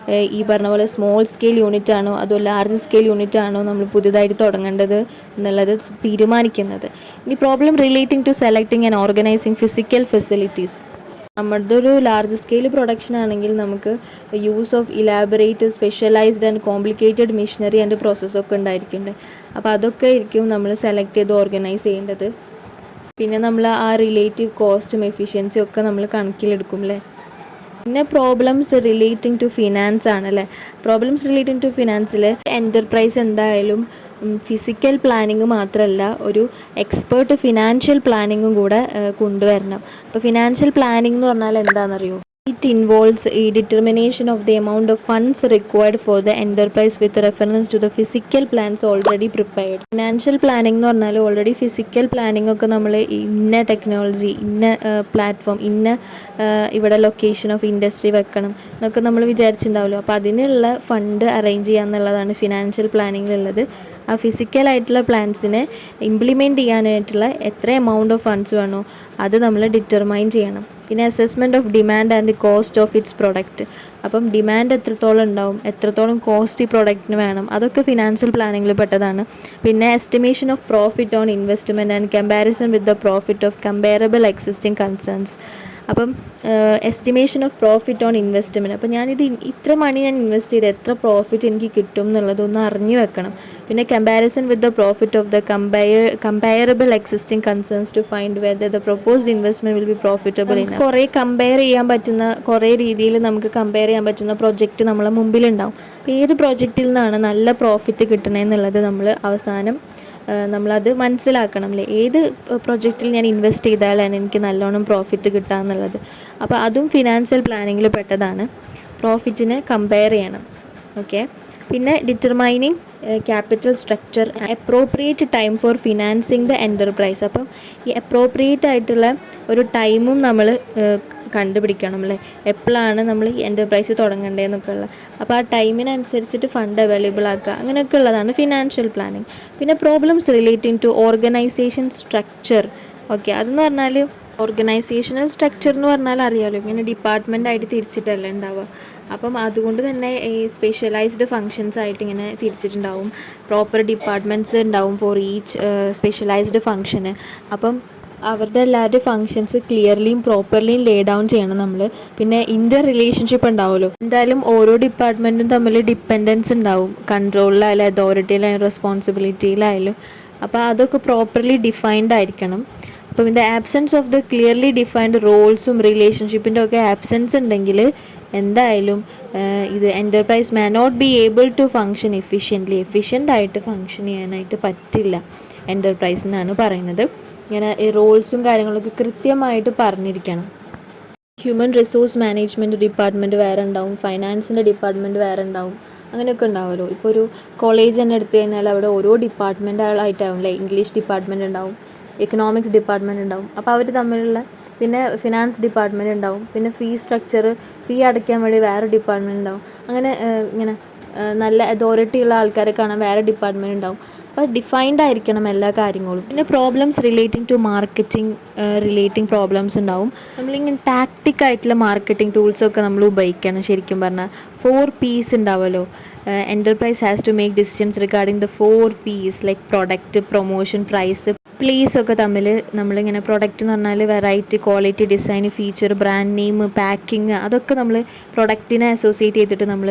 ഈ പറഞ്ഞ പോലെ സ്മോൾ സ്കെയിൽ യൂണിറ്റ് ആണോ അതോ ലാർജ് സ്കെയിൽ യൂണിറ്റ് ആണോ നമ്മൾ പുതിയതായിട്ട് തുടങ്ങേണ്ടത് എന്നുള്ളത് തീരുമാനിക്കുന്നത്. ഇനി problem relating to selecting and organising physical facilities. നമ്മുടെ ഒരു ലാർജ് സ്കെയിൽ പ്രൊഡക്ഷൻ ആണെങ്കിൽ നമുക്ക് use of elaborate, specialised and complicated machinery and പ്രോസസ്സൊക്കെ ഉണ്ടായിരിക്കുന്നുണ്ട്. അപ്പോൾ അതൊക്കെ ആയിരിക്കും നമ്മൾ സെലക്ട് ചെയ്ത് ഓർഗനൈസ് ചെയ്യേണ്ടത്. പിന്നെ നമ്മൾ ആ റിലേറ്റീവ് കോസ്റ്റും എഫിഷ്യൻസിയും ഒക്കെ നമ്മൾ കണക്കിലെടുക്കും അല്ലേ. പിന്നെ പ്രോബ്ലംസ് റിലേറ്റിംഗ് ടു ഫിനാൻസ് ആണല്ലേ. പ്രോബ്ലംസ് റിലേറ്റിംഗ് ടു ഫിനാൻസിൽ എൻ്റർപ്രൈസ് എന്തായാലും ഫിസിക്കൽ പ്ലാനിങ് മാത്രമല്ല ഒരു എക്സ്പേർട്ട് ഫിനാൻഷ്യൽ പ്ലാനിങ്ങും കൂടെ കൊണ്ടുവരണം. അപ്പോൾ ഫിനാൻഷ്യൽ പ്ലാനിങ് എന്ന് പറഞ്ഞാൽ എന്താണെന്നറിയോ? It involves a determination of the amount of funds required for the enterprise with reference to the physical plans already prepared. Financial planning എന്ന് പറഞ്ഞാൽ ഓൾറെഡി ഫിസിക്കൽ പ്ലാനിംഗ് ഒക്കെ നമ്മൾ ഇന്ന ടെക്നോളജി, ഇന്ന പ്ലാറ്റ്ഫോം, ഇന്ന ഇവിടെ ലൊക്കേഷൻ ഓഫ് ഇൻഡസ്ട്രി വെക്കണം എന്നൊക്കെ നമ്മൾ വിചാരിച്ചിട്ടുണ്ടാവുമല്ലോ. അപ്പോൾ അതിനുള്ള ഫണ്ട് അറേഞ്ച് ചെയ്യുക എന്നുള്ളതാണ് ഫിനാൻഷ്യൽ പ്ലാനിങ്ങിലുള്ളത്. ആ ഫിസിക്കലായിട്ടുള്ള പ്ലാൻസിനെ ഇംപ്ലിമെൻറ്റ് ചെയ്യാനായിട്ടുള്ള എത്ര എമൗണ്ട് ഓഫ് ഫണ്ട്സ് വേണോ അത് നമ്മൾ ഡിറ്റർമൈൻ ചെയ്യണം. പിന്നെ assessment of demand and cost of its product. അപ്പം ഡിമാൻഡ് എത്രത്തോളം ഉണ്ടാവും, എത്രത്തോളം കോസ്റ്റ് ഈ പ്രൊഡക്റ്റിന് വേണം, അതൊക്കെ ഫിനാൻഷ്യൽ പ്ലാനിങ്ങിൽ പെട്ടതാണ്. പിന്നെ estimation of profit on investment and comparison with the profit of comparable existing concerns. അപ്പം estimation of profit on investment. അപ്പോൾ ഞാനിത് ഇത്ര മണി ഞാൻ ഇൻവെസ്റ്റ് ചെയ്ത് എത്ര പ്രോഫിറ്റ് എനിക്ക് കിട്ടും എന്നുള്ളതൊന്ന് അറിഞ്ഞു വെക്കണം. പിന്നെ comparison with the profit of the comparable existing concerns to find whether the proposed investment will be profitable. കുറേ കമ്പയർ ചെയ്യാൻ പറ്റുന്ന, കുറേ രീതിയിൽ നമുക്ക് കമ്പയർ ചെയ്യാൻ പറ്റുന്ന പ്രൊജക്റ്റ് നമ്മളെ മുമ്പിലുണ്ടാവും. അപ്പോൾ ഏത് പ്രൊജക്റ്റിൽ നിന്നാണ് നല്ല പ്രോഫിറ്റ് കിട്ടണമെന്നുള്ളത് നമ്മൾ അവസാനം നമ്മളത് മനസ്സിലാക്കണം അല്ലേ. ഏത് പ്രൊജക്റ്റിൽ ഞാൻ ഇൻവെസ്റ്റ് ചെയ്താലാണ് എനിക്ക് നല്ലോണം പ്രോഫിറ്റ് കിട്ടുക എന്നുള്ളത്. അപ്പോൾ അതും ഫിനാൻഷ്യൽ പ്ലാനിങ്ങിൽ പെട്ടതാണ്. പ്രോഫിറ്റിനെ കമ്പയർ ചെയ്യണം. ഓക്കെ. പിന്നെ determining capital structure, appropriate time for financing the enterprise. അപ്പം ഈ അപ്രോപ്രിയേറ്റ് ആയിട്ടുള്ള ഒരു ടൈമും നമ്മൾ കണ്ടുപിടിക്കണം അല്ലേ. എപ്പോഴാണ് നമ്മൾ ഈ എൻ്റർപ്രൈസ് തുടങ്ങേണ്ടതെന്നൊക്കെ ഉള്ളത്. അപ്പോൾ ആ ടൈമിനനുസരിച്ചിട്ട് ഫണ്ട് അവൈലബിൾ ആക്കുക, അങ്ങനെയൊക്കെ ഉള്ളതാണ് ഫിനാൻഷ്യൽ പ്ലാനിങ്. പിന്നെ problems relating to organization structure. Okay, അതെന്ന് പറഞ്ഞാൽ ഓർഗനൈസേഷണൽ സ്ട്രക്ചർ എന്ന് പറഞ്ഞാൽ അറിയാമല്ലോ, ഇങ്ങനെ ഡിപ്പാർട്ട്മെൻ്റ് ആയിട്ട് തിരിച്ചിട്ടല്ലേ ഉണ്ടാവുക. അപ്പം അതുകൊണ്ട് തന്നെ ഈ സ്പെഷ്യലൈസ്ഡ് ഫങ്ഷൻസ് ആയിട്ട് ഇങ്ങനെ തിരിച്ചിട്ടുണ്ടാവും. പ്രോപ്പർ ഡിപ്പാർട്ട്മെൻറ്റ്സ് ഉണ്ടാവും ഫോർ ഈച്ച് സ്പെഷ്യലൈസ്ഡ് ഫങ്ഷന്. അപ്പം അവരുടെ എല്ലാവരുടെയും ഫങ്ഷൻസ് ക്ലിയർലിയും പ്രോപ്പർലിയും ലേ ഡൗൺ ചെയ്യണം നമ്മൾ. പിന്നെ ഇൻ്റർ റിലേഷൻഷിപ്പ് ഉണ്ടാവുമല്ലോ. എന്തായാലും ഓരോ ഡിപ്പാർട്ട്മെൻറ്റും തമ്മിൽ ഡിപ്പെൻഡൻസ് ഉണ്ടാവും, കൺട്രോളിലായാലും അതോറിറ്റിയിലായാലും റെസ്പോൺസിബിലിറ്റിയിലായാലും. അപ്പോൾ അതൊക്കെ പ്രോപ്പർലി ഡിഫൈൻഡ് ആയിരിക്കണം. അപ്പം ഇതിൻ്റെ absence of the clearly defined റോൾസും റിലേഷൻഷിപ്പിൻ്റെ ഒക്കെ ആബ്സെൻസ് ഉണ്ടെങ്കിൽ എന്തായാലും ഇത് enterprise may not be able to function എഫിഷ്യൻ്റായിട്ട് ഫങ്ഷൻ ചെയ്യാനായിട്ട് പറ്റില്ല എൻ്റർപ്രൈസ് എന്നാണ് പറയുന്നത്. ഇങ്ങനെ ഈ റോൾസും കാര്യങ്ങളൊക്കെ കൃത്യമായിട്ട് പറഞ്ഞിരിക്കണം. ഹ്യൂമൻ റിസോഴ്സ് മാനേജ്മെൻറ്റ് ഡിപ്പാർട്ട്മെൻറ്റ് വേറെ ഉണ്ടാവും, ഫൈനാൻസിൻ്റെ ഡിപ്പാർട്ട്മെൻറ്റ് വേറെ ഉണ്ടാവും, അങ്ങനെയൊക്കെ ഉണ്ടാവുമല്ലോ. ഇപ്പോൾ ഒരു കോളേജ് തന്നെ എടുത്തു കഴിഞ്ഞാൽ അവിടെ ഓരോ ഡിപ്പാർട്ട്മെൻറ്റായിട്ടാവും അല്ലേ. ഇംഗ്ലീഷ് ഡിപ്പാർട്ട്മെൻറ്റ് ഉണ്ടാവും, എക്കണോമിക്സ് ഡിപ്പാർട്ട്മെൻറ്റ് ഉണ്ടാവും. അപ്പോൾ അവർ തമ്മിലുള്ള, പിന്നെ ഫിനാൻസ് ഡിപ്പാർട്ട്മെൻറ്റ് ഉണ്ടാവും, പിന്നെ ഫീ അടയ്ക്കാൻ വേണ്ടി വേറെ ഡിപ്പാർട്ട്മെൻറ്റ് ഉണ്ടാവും. അങ്ങനെ ഇങ്ങനെ നല്ല അതോറിറ്റി ഉള്ള ആൾക്കാരെ കാണാൻ വേറെ ഡിപ്പാർട്ട്മെൻറ്റ് ഉണ്ടാവും. അപ്പോൾ ഡിഫൈൻഡ് ആയിരിക്കണം എല്ലാ കാര്യങ്ങളും. പിന്നെ problems relating to marketing relating problems ഉണ്ടാവും. നമ്മളിങ്ങനെ ടാക്റ്റിക് ആയിട്ടുള്ള മാർക്കറ്റിംഗ് ടൂൾസൊക്കെ നമ്മൾ ഉപയോഗിക്കണം. ശരിക്കും പറഞ്ഞാൽ 4 Ps ഉണ്ടാവുമല്ലോ. Enterprise has to make decisions regarding the 4 Ps like product, promotion, price, place ഒക്കെ തമ്മിൽ നമ്മളിങ്ങനെ പ്രൊഡക്റ്റ് എന്ന് പറഞ്ഞാൽ variety, quality, design, feature, brand name, packing, അതൊക്കെ നമ്മൾ പ്രൊഡക്റ്റിനെ അസോസിയേറ്റ് ചെയ്തിട്ട് നമ്മൾ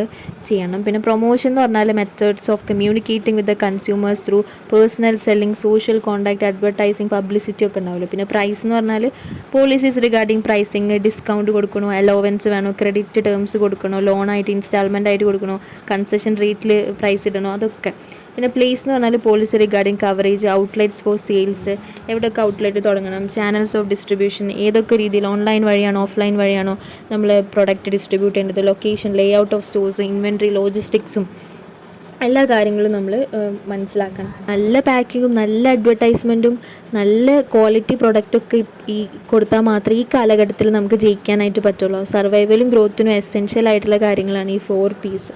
ചെയ്യണം. പിന്നെ പ്രൊമോഷൻ എന്ന് പറഞ്ഞാൽ methods of communicating with the consumers through personal selling, social contact, advertising, publicity ഒക്കെ ഉണ്ടാവുമല്ലോ. പിന്നെ പ്രൈസ് എന്ന് പറഞ്ഞാൽ പോളിസീസ് റിഗാർഡിംഗ് പ്രൈസിങ്, ഡിസ്കൗണ്ട് കൊടുക്കണോ, അലോവൻസ് വേണോ, ക്രെഡിറ്റ് ടേംസ് കൊടുക്കണോ, ലോണായിട്ട് ഇൻസ്റ്റാൾമെൻ്റ് ആയിട്ട് കൊടുക്കണോ, കൺസെഷൻ റേറ്റിൽ പ്രൈസ് ഇടണോ, അതൊക്കെ. പിന്നെ പ്ലേസ് എന്ന് പറഞ്ഞാൽ policy regarding coverage, outlets for sales, എവിടെയൊക്കെ ഔട്ട്ലെറ്റ് തുടങ്ങണം, ചാനൽസ് ഓഫ് ഡിസ്ട്രിബ്യൂഷൻ, ഏതൊക്കെ രീതിയിൽ ഓൺലൈൻ വഴിയാണോ ഓഫ്ലൈൻ വഴിയാണോ നമ്മൾ പ്രൊഡക്റ്റ് ഡിസ്ട്രിബ്യൂട്ട് ചെയ്യേണ്ടത്, location, layout of stores, inventory, ലോജിസ്റ്റിക്സും എല്ലാ കാര്യങ്ങളും നമ്മൾ മനസ്സിലാക്കണം. നല്ല പാക്കിങ്ങും നല്ല അഡ്വർടൈസ്മെൻറ്റും നല്ല ക്വാളിറ്റി പ്രൊഡക്റ്റൊക്കെ ഈ കൊടുത്താൽ മാത്രമേ ഈ കാലഘട്ടത്തിൽ നമുക്ക് ജയിക്കാനായിട്ട് പറ്റുള്ളൂ. സർവൈവലും ഗ്രോത്തിനും എസെൻഷ്യൽ ആയിട്ടുള്ള കാര്യങ്ങളാണ് ഈ 4 Ps.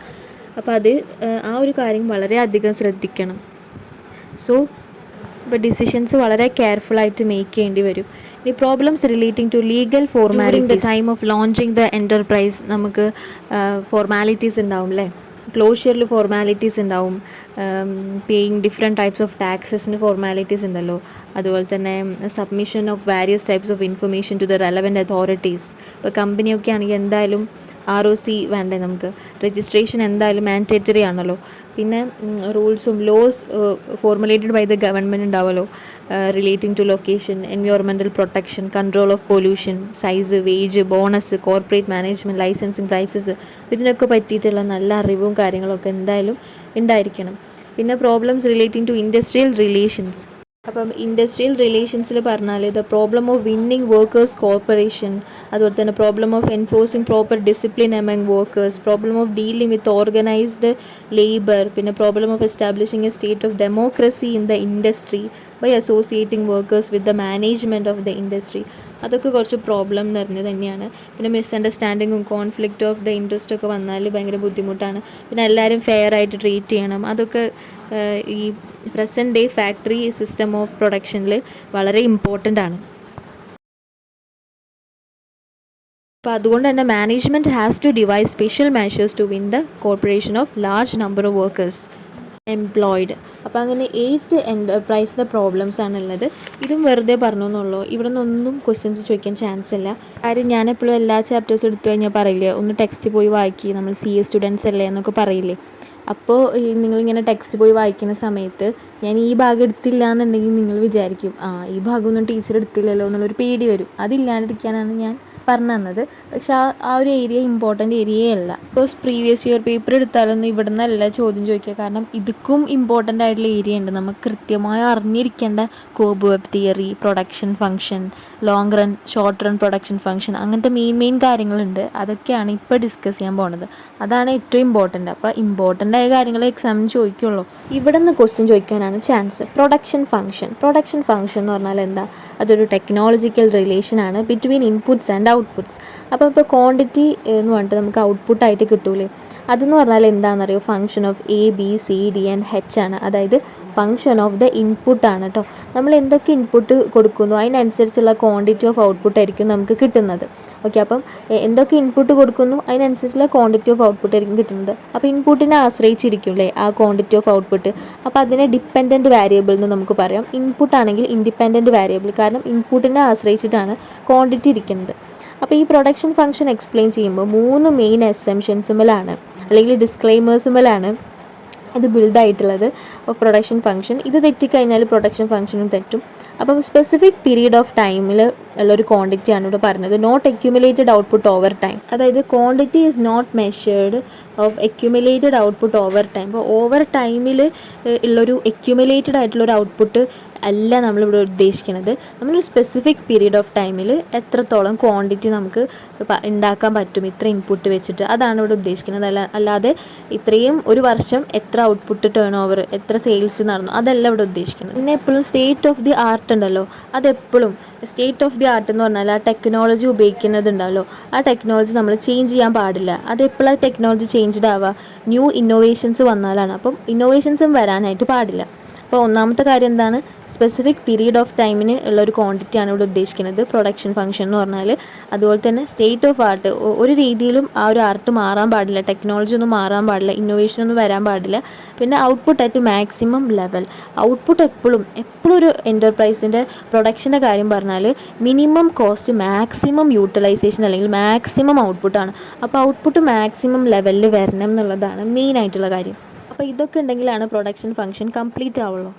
അപ്പോൾ അത് ആ ഒരു കാര്യം വളരെയധികം ശ്രദ്ധിക്കണം. സോ ഇപ്പോൾ ഡിസിഷൻസ് വളരെ കെയർഫുള്ളായിട്ട് മേക്ക് ചെയ്യേണ്ടി വരും. ഈ problems relating to legal formality the time of launching the enterprise, നമുക്ക് ഫോർമാലിറ്റീസ് ഉണ്ടാവും അല്ലേ. ക്ലോഷ്യറിൽ ഫോർമാലിറ്റീസ് ഉണ്ടാവും, പേയിങ് ഡിഫറെൻറ്റ് ടൈപ്സ് ഓഫ് ടാക്സസിന് ഫോർമാലിറ്റീസ് ഉണ്ടല്ലോ. അതുപോലെ തന്നെ submission of various types of information to the relevant authorities. ഇപ്പോൾ കമ്പനിയൊക്കെ ആണെങ്കിൽ എന്തായാലും ROC വേണ്ടേ നമുക്ക്, രജിസ്ട്രേഷൻ എന്തായാലും മാൻഡേറ്ററി ആണല്ലോ. പിന്നെ റൂൾസും laws formulated by the government ഉണ്ടാവുമല്ലോ, relating to location, environmental protection, control of pollution, size, wage, bonus, corporate management, licensing, prices, ഇതിനൊക്കെ പറ്റിയിട്ടുള്ള നല്ല അറിവും കാര്യങ്ങളൊക്കെ എന്തായാലും ഉണ്ടായിരിക്കണം. പിന്നെ problems relating to industrial relations. അപ്പം ഇൻഡസ്ട്രിയൽ റിലേഷൻസിൽ പറഞ്ഞാൽ the problem of winning workers corporation, അതുപോലെ തന്നെ problem of enforcing proper discipline among workers, problem of dealing with organised labour, പിന്നെ problem of establishing a state of democracy in the industry by associating workers with the management of the industry. അതൊക്കെ കുറച്ച് problem നിറഞ്ഞത് തന്നെയാണ്. പിന്നെ മിസ്അണ്ടർസ്റ്റാൻഡിങ്ങും conflict of the interest ഒക്കെ വന്നാൽ ഭയങ്കര ബുദ്ധിമുട്ടാണ്. പിന്നെ എല്ലാവരും ഫെയർ ആയിട്ട് ട്രീറ്റ് ചെയ്യണം. അതൊക്കെ ഈ present day factory system of പ്രൊഡക്ഷനിൽ വളരെ ഇമ്പോർട്ടൻ്റ് ആണ്. അപ്പോൾ അതുകൊണ്ട് തന്നെ management has to devise special measures to win the corporation of large number of workers employed. അപ്പോൾ അങ്ങനെ 8 എൻ്റർപ്രൈസിൻ്റെ പ്രോബ്ലംസ് ആണുള്ളത്. ഇതും വെറുതെ പറഞ്ഞു എന്നുള്ളൂ, ഇവിടെ നിന്നൊന്നും ക്വസ്റ്റ്യൻസ് ചോദിക്കാൻ ചാൻസ് ഇല്ല. കാര്യം ഞാനെപ്പോഴും എല്ലാ ചാപ്റ്റേഴ്സും എടുത്തു കഴിഞ്ഞാൽ പറയില്ലേ, ഒന്ന് ടെക്സ്റ്റ് പോയി വായിക്കുക, നമ്മൾ CA സ്റ്റുഡൻസ് അല്ലേ എന്നൊക്കെ പറയില്ലേ. അപ്പോൾ നിങ്ങളിങ്ങനെ ടെക്സ്റ്റ് പോയി വായിക്കുന്ന സമയത്ത് ഞാൻ ഈ ഭാഗം എടുത്തില്ല എന്നുണ്ടെങ്കിൽ നിങ്ങൾ വിചാരിക്കും ഈ ഭാഗമൊന്നും ടീച്ചർ എടുത്തില്ലല്ലോ എന്നുള്ളൊരു പേടി വരും. അതില്ലാണ്ടിരിക്കാനാണ് ഞാൻ പറഞ്ഞു തന്നത്. പക്ഷെ ആ ഒരു ഏരിയ ഇമ്പോർട്ടൻ്റ് ഏരിയയേ അല്ല. ബിക്കോസ് പ്രീവിയസ് ഇയർ പേപ്പർ എടുത്താലൊന്നും ഇവിടെ നിന്നല്ല ചോദ്യം ചോദിക്കുക. കാരണം ഇതുക്കും ഇമ്പോർട്ടൻ്റ് ആയിട്ടുള്ള ഏരിയ ഉണ്ട്. നമുക്ക് കൃത്യമായി അറിഞ്ഞിരിക്കേണ്ട Cobb web theory, production function, long run, short run production function, അങ്ങനത്തെ മെയിൻ കാര്യങ്ങളുണ്ട്. അതൊക്കെയാണ് ഇപ്പോൾ ഡിസ്കസ് ചെയ്യാൻ പോണത്. അതാണ് ഏറ്റവും ഇമ്പോർട്ടൻ്റ്. അപ്പോൾ ഇമ്പോർട്ടൻ്റ് ആയ കാര്യങ്ങൾ എക്സാമിന് ചോദിക്കുള്ളൂ. ഇവിടെ നിന്ന് ക്വസ്റ്റ്യൻ ചോദിക്കാനാണ് ചാൻസ്. പ്രൊഡക്ഷൻ ഫംഗ്ഷൻ എന്ന് പറഞ്ഞാൽ എന്താ? അതൊരു ടെക്നോളജിക്കൽ റിലേഷനാണ് ബിറ്റ്വീൻ ഇൻപുട്സ് ആൻഡ് ഔട്ട്പുട്ട്സ്. അപ്പോൾ ക്വാണ്ടിറ്റി എന്ന് പറഞ്ഞിട്ട് നമുക്ക് ഔട്ട്പുട്ടായിട്ട് കിട്ടൂലേ, അതെന്ന് പറഞ്ഞാൽ എന്താണെന്നറിയോ? Function of ABCD and H ആണ്. അതായത് ഫംഗ്ഷൻ ഓഫ് ദ ഇൻപുട്ടാണ് കേട്ടോ. നമ്മൾ എന്തൊക്കെ ഇൻപുട്ട് കൊടുക്കുന്നു അതിനനുസരിച്ചുള്ള ക്വാണ്ടിറ്റി ഓഫ് ഔട്ട്പുട്ട് ആയിരിക്കും നമുക്ക് കിട്ടുന്നത്. ഓക്കെ, അപ്പം എന്തൊക്കെ ഇൻപുട്ട് കൊടുക്കുന്നു അതിനനുസരിച്ചുള്ള ക്വാണ്ടിറ്റി ഓഫ് ഔട്ട്പുട്ട് ആയിരിക്കും കിട്ടുന്നത്. അപ്പോൾ ഇൻപുട്ടിനെ ആശ്രയിച്ചിരിക്കും അല്ലേ ആ ക്വാണ്ടിറ്റി ഓഫ് ഔട്ട്പുട്ട്. അപ്പോൾ അതിനെ ഡിപ്പെൻഡൻറ്റ് വേരിയബിൾ എന്ന് നമുക്ക് പറയാം. ഇൻപുട്ട് ആണെങ്കിൽ ഇൻഡിപെൻഡൻറ്റ് വേരിയബിൾ, കാരണം ഇൻപുട്ടിനെ ആശ്രയിച്ചിട്ടാണ് ക്വാണ്ടിറ്റി ഇരിക്കുന്നത്. അപ്പോൾ ഈ പ്രൊഡക്ഷൻ ഫംഗ്ഷൻ എക്സ്പ്ലെയിൻ ചെയ്യുമ്പോൾ 3 മെയിൻ അസംഷൻസുമലാണ് അല്ലെങ്കിൽ ഡിസ്ക്ലെയിമേഴ്സുമലാണ് ഇത് ബിൽഡായിട്ടുള്ളത് ഓഫ് പ്രൊഡക്ഷൻ ഫംഗ്ഷൻ. ഇത് തെറ്റിക്കഴിഞ്ഞാൽ പ്രൊഡക്ഷൻ ഫംഗ്ഷനും തെറ്റും. അപ്പം സ്പെസിഫിക് പീരീഡ് ഓഫ് ടൈമിൽ ഉള്ളൊരു ക്വാണ്ടിറ്റിയാണ് ഇവിടെ പറഞ്ഞത്. Not accumulated output over time. അതായത് quantity is not measured of accumulated output over time. അപ്പോൾ ഓവർ ടൈമിൽ ഉള്ളൊരു അക്യുമുലേറ്റഡ് ആയിട്ടുള്ളൊരു ഔട്ട്പുട്ട് അല്ല നമ്മളിവിടെ ഉദ്ദേശിക്കുന്നത്. നമ്മളൊരു സ്പെസിഫിക് പീരീഡ് ഓഫ് ടൈമിൽ എത്രത്തോളം ക്വാണ്ടിറ്റി നമുക്ക് ഉണ്ടാക്കാൻ പറ്റും ഇത്ര ഇൻപുട്ട് വെച്ചിട്ട്, അതാണ് ഇവിടെ ഉദ്ദേശിക്കുന്നത്. അല്ലാതെ ഇത്രയും ഒരു വർഷം എത്ര ഔട്ട്പുട്ട് ടേൺ ഓവർ, എത്ര സെയിൽസ് നടന്നു, അതല്ല ഇവിടെ ഉദ്ദേശിക്കുന്നത്. പിന്നെ എപ്പോഴും സ്റ്റേറ്റ് ഓഫ് ദി ആർട്ട് ഉണ്ടല്ലോ, അതെപ്പോഴും സ്റ്റേറ്റ് ഓഫ് ദി ആർട്ട് എന്ന് പറഞ്ഞാൽ ആ ടെക്നോളജി ഉപയോഗിക്കുന്നതുണ്ടല്ലോ, ആ ടെക്നോളജി നമ്മൾ ചേഞ്ച് ചെയ്യാൻ പാടില്ല. അതെപ്പോഴാണ് ടെക്നോളജി ചേഞ്ച്ഡ് ആവുക? ന്യൂ ഇന്നോവേഷൻസ് വന്നാലാണ്. അപ്പം ഇന്നോവേഷൻസും വരാനായിട്ട് പാടില്ല. അപ്പോൾ ഒന്നാമത്തെ കാര്യം എന്താണ്? സ്പെസിഫിക് പീരീഡ് ഓഫ് ടൈമിന് ഉള്ളൊരു ക്വാണ്ടിറ്റിയാണ് ഇവിടെ ഉദ്ദേശിക്കുന്നത് പ്രൊഡക്ഷൻ ഫംഗ്ഷൻ എന്ന് പറഞ്ഞാൽ. അതുപോലെ തന്നെ സ്റ്റേറ്റ് ഓഫ് ആർട്ട്, ഒരു രീതിയിലും ആ ഒരു ആർട്ട് മാറാൻ പാടില്ല, ടെക്നോളജി ഒന്നും മാറാൻ പാടില്ല, ഇന്നോവേഷൻ ഒന്നും വരാൻ പാടില്ല. പിന്നെ output at maximum level. Output എപ്പോഴും ഒരു എൻ്റർപ്രൈസിൻ്റെ പ്രൊഡക്ഷൻ്റെ കാര്യം പറഞ്ഞാൽ മിനിമം കോസ്റ്റ് മാക്സിമം യൂട്ടിലൈസേഷൻ അല്ലെങ്കിൽ മാക്സിമം ഔട്ട്പുട്ടാണ്. അപ്പോൾ ഔട്ട്പുട്ട് മാക്സിമം ലെവലിൽ വരണം എന്നുള്ളതാണ് മെയിൻ ആയിട്ടുള്ള കാര്യം. അപ്പോൾ ഇതൊക്കെ ഉണ്ടെങ്കിലാണ് പ്രൊഡക്ഷൻ ഫംഗ്ഷൻ കംപ്ലീറ്റ് ആവുള്ളൂ.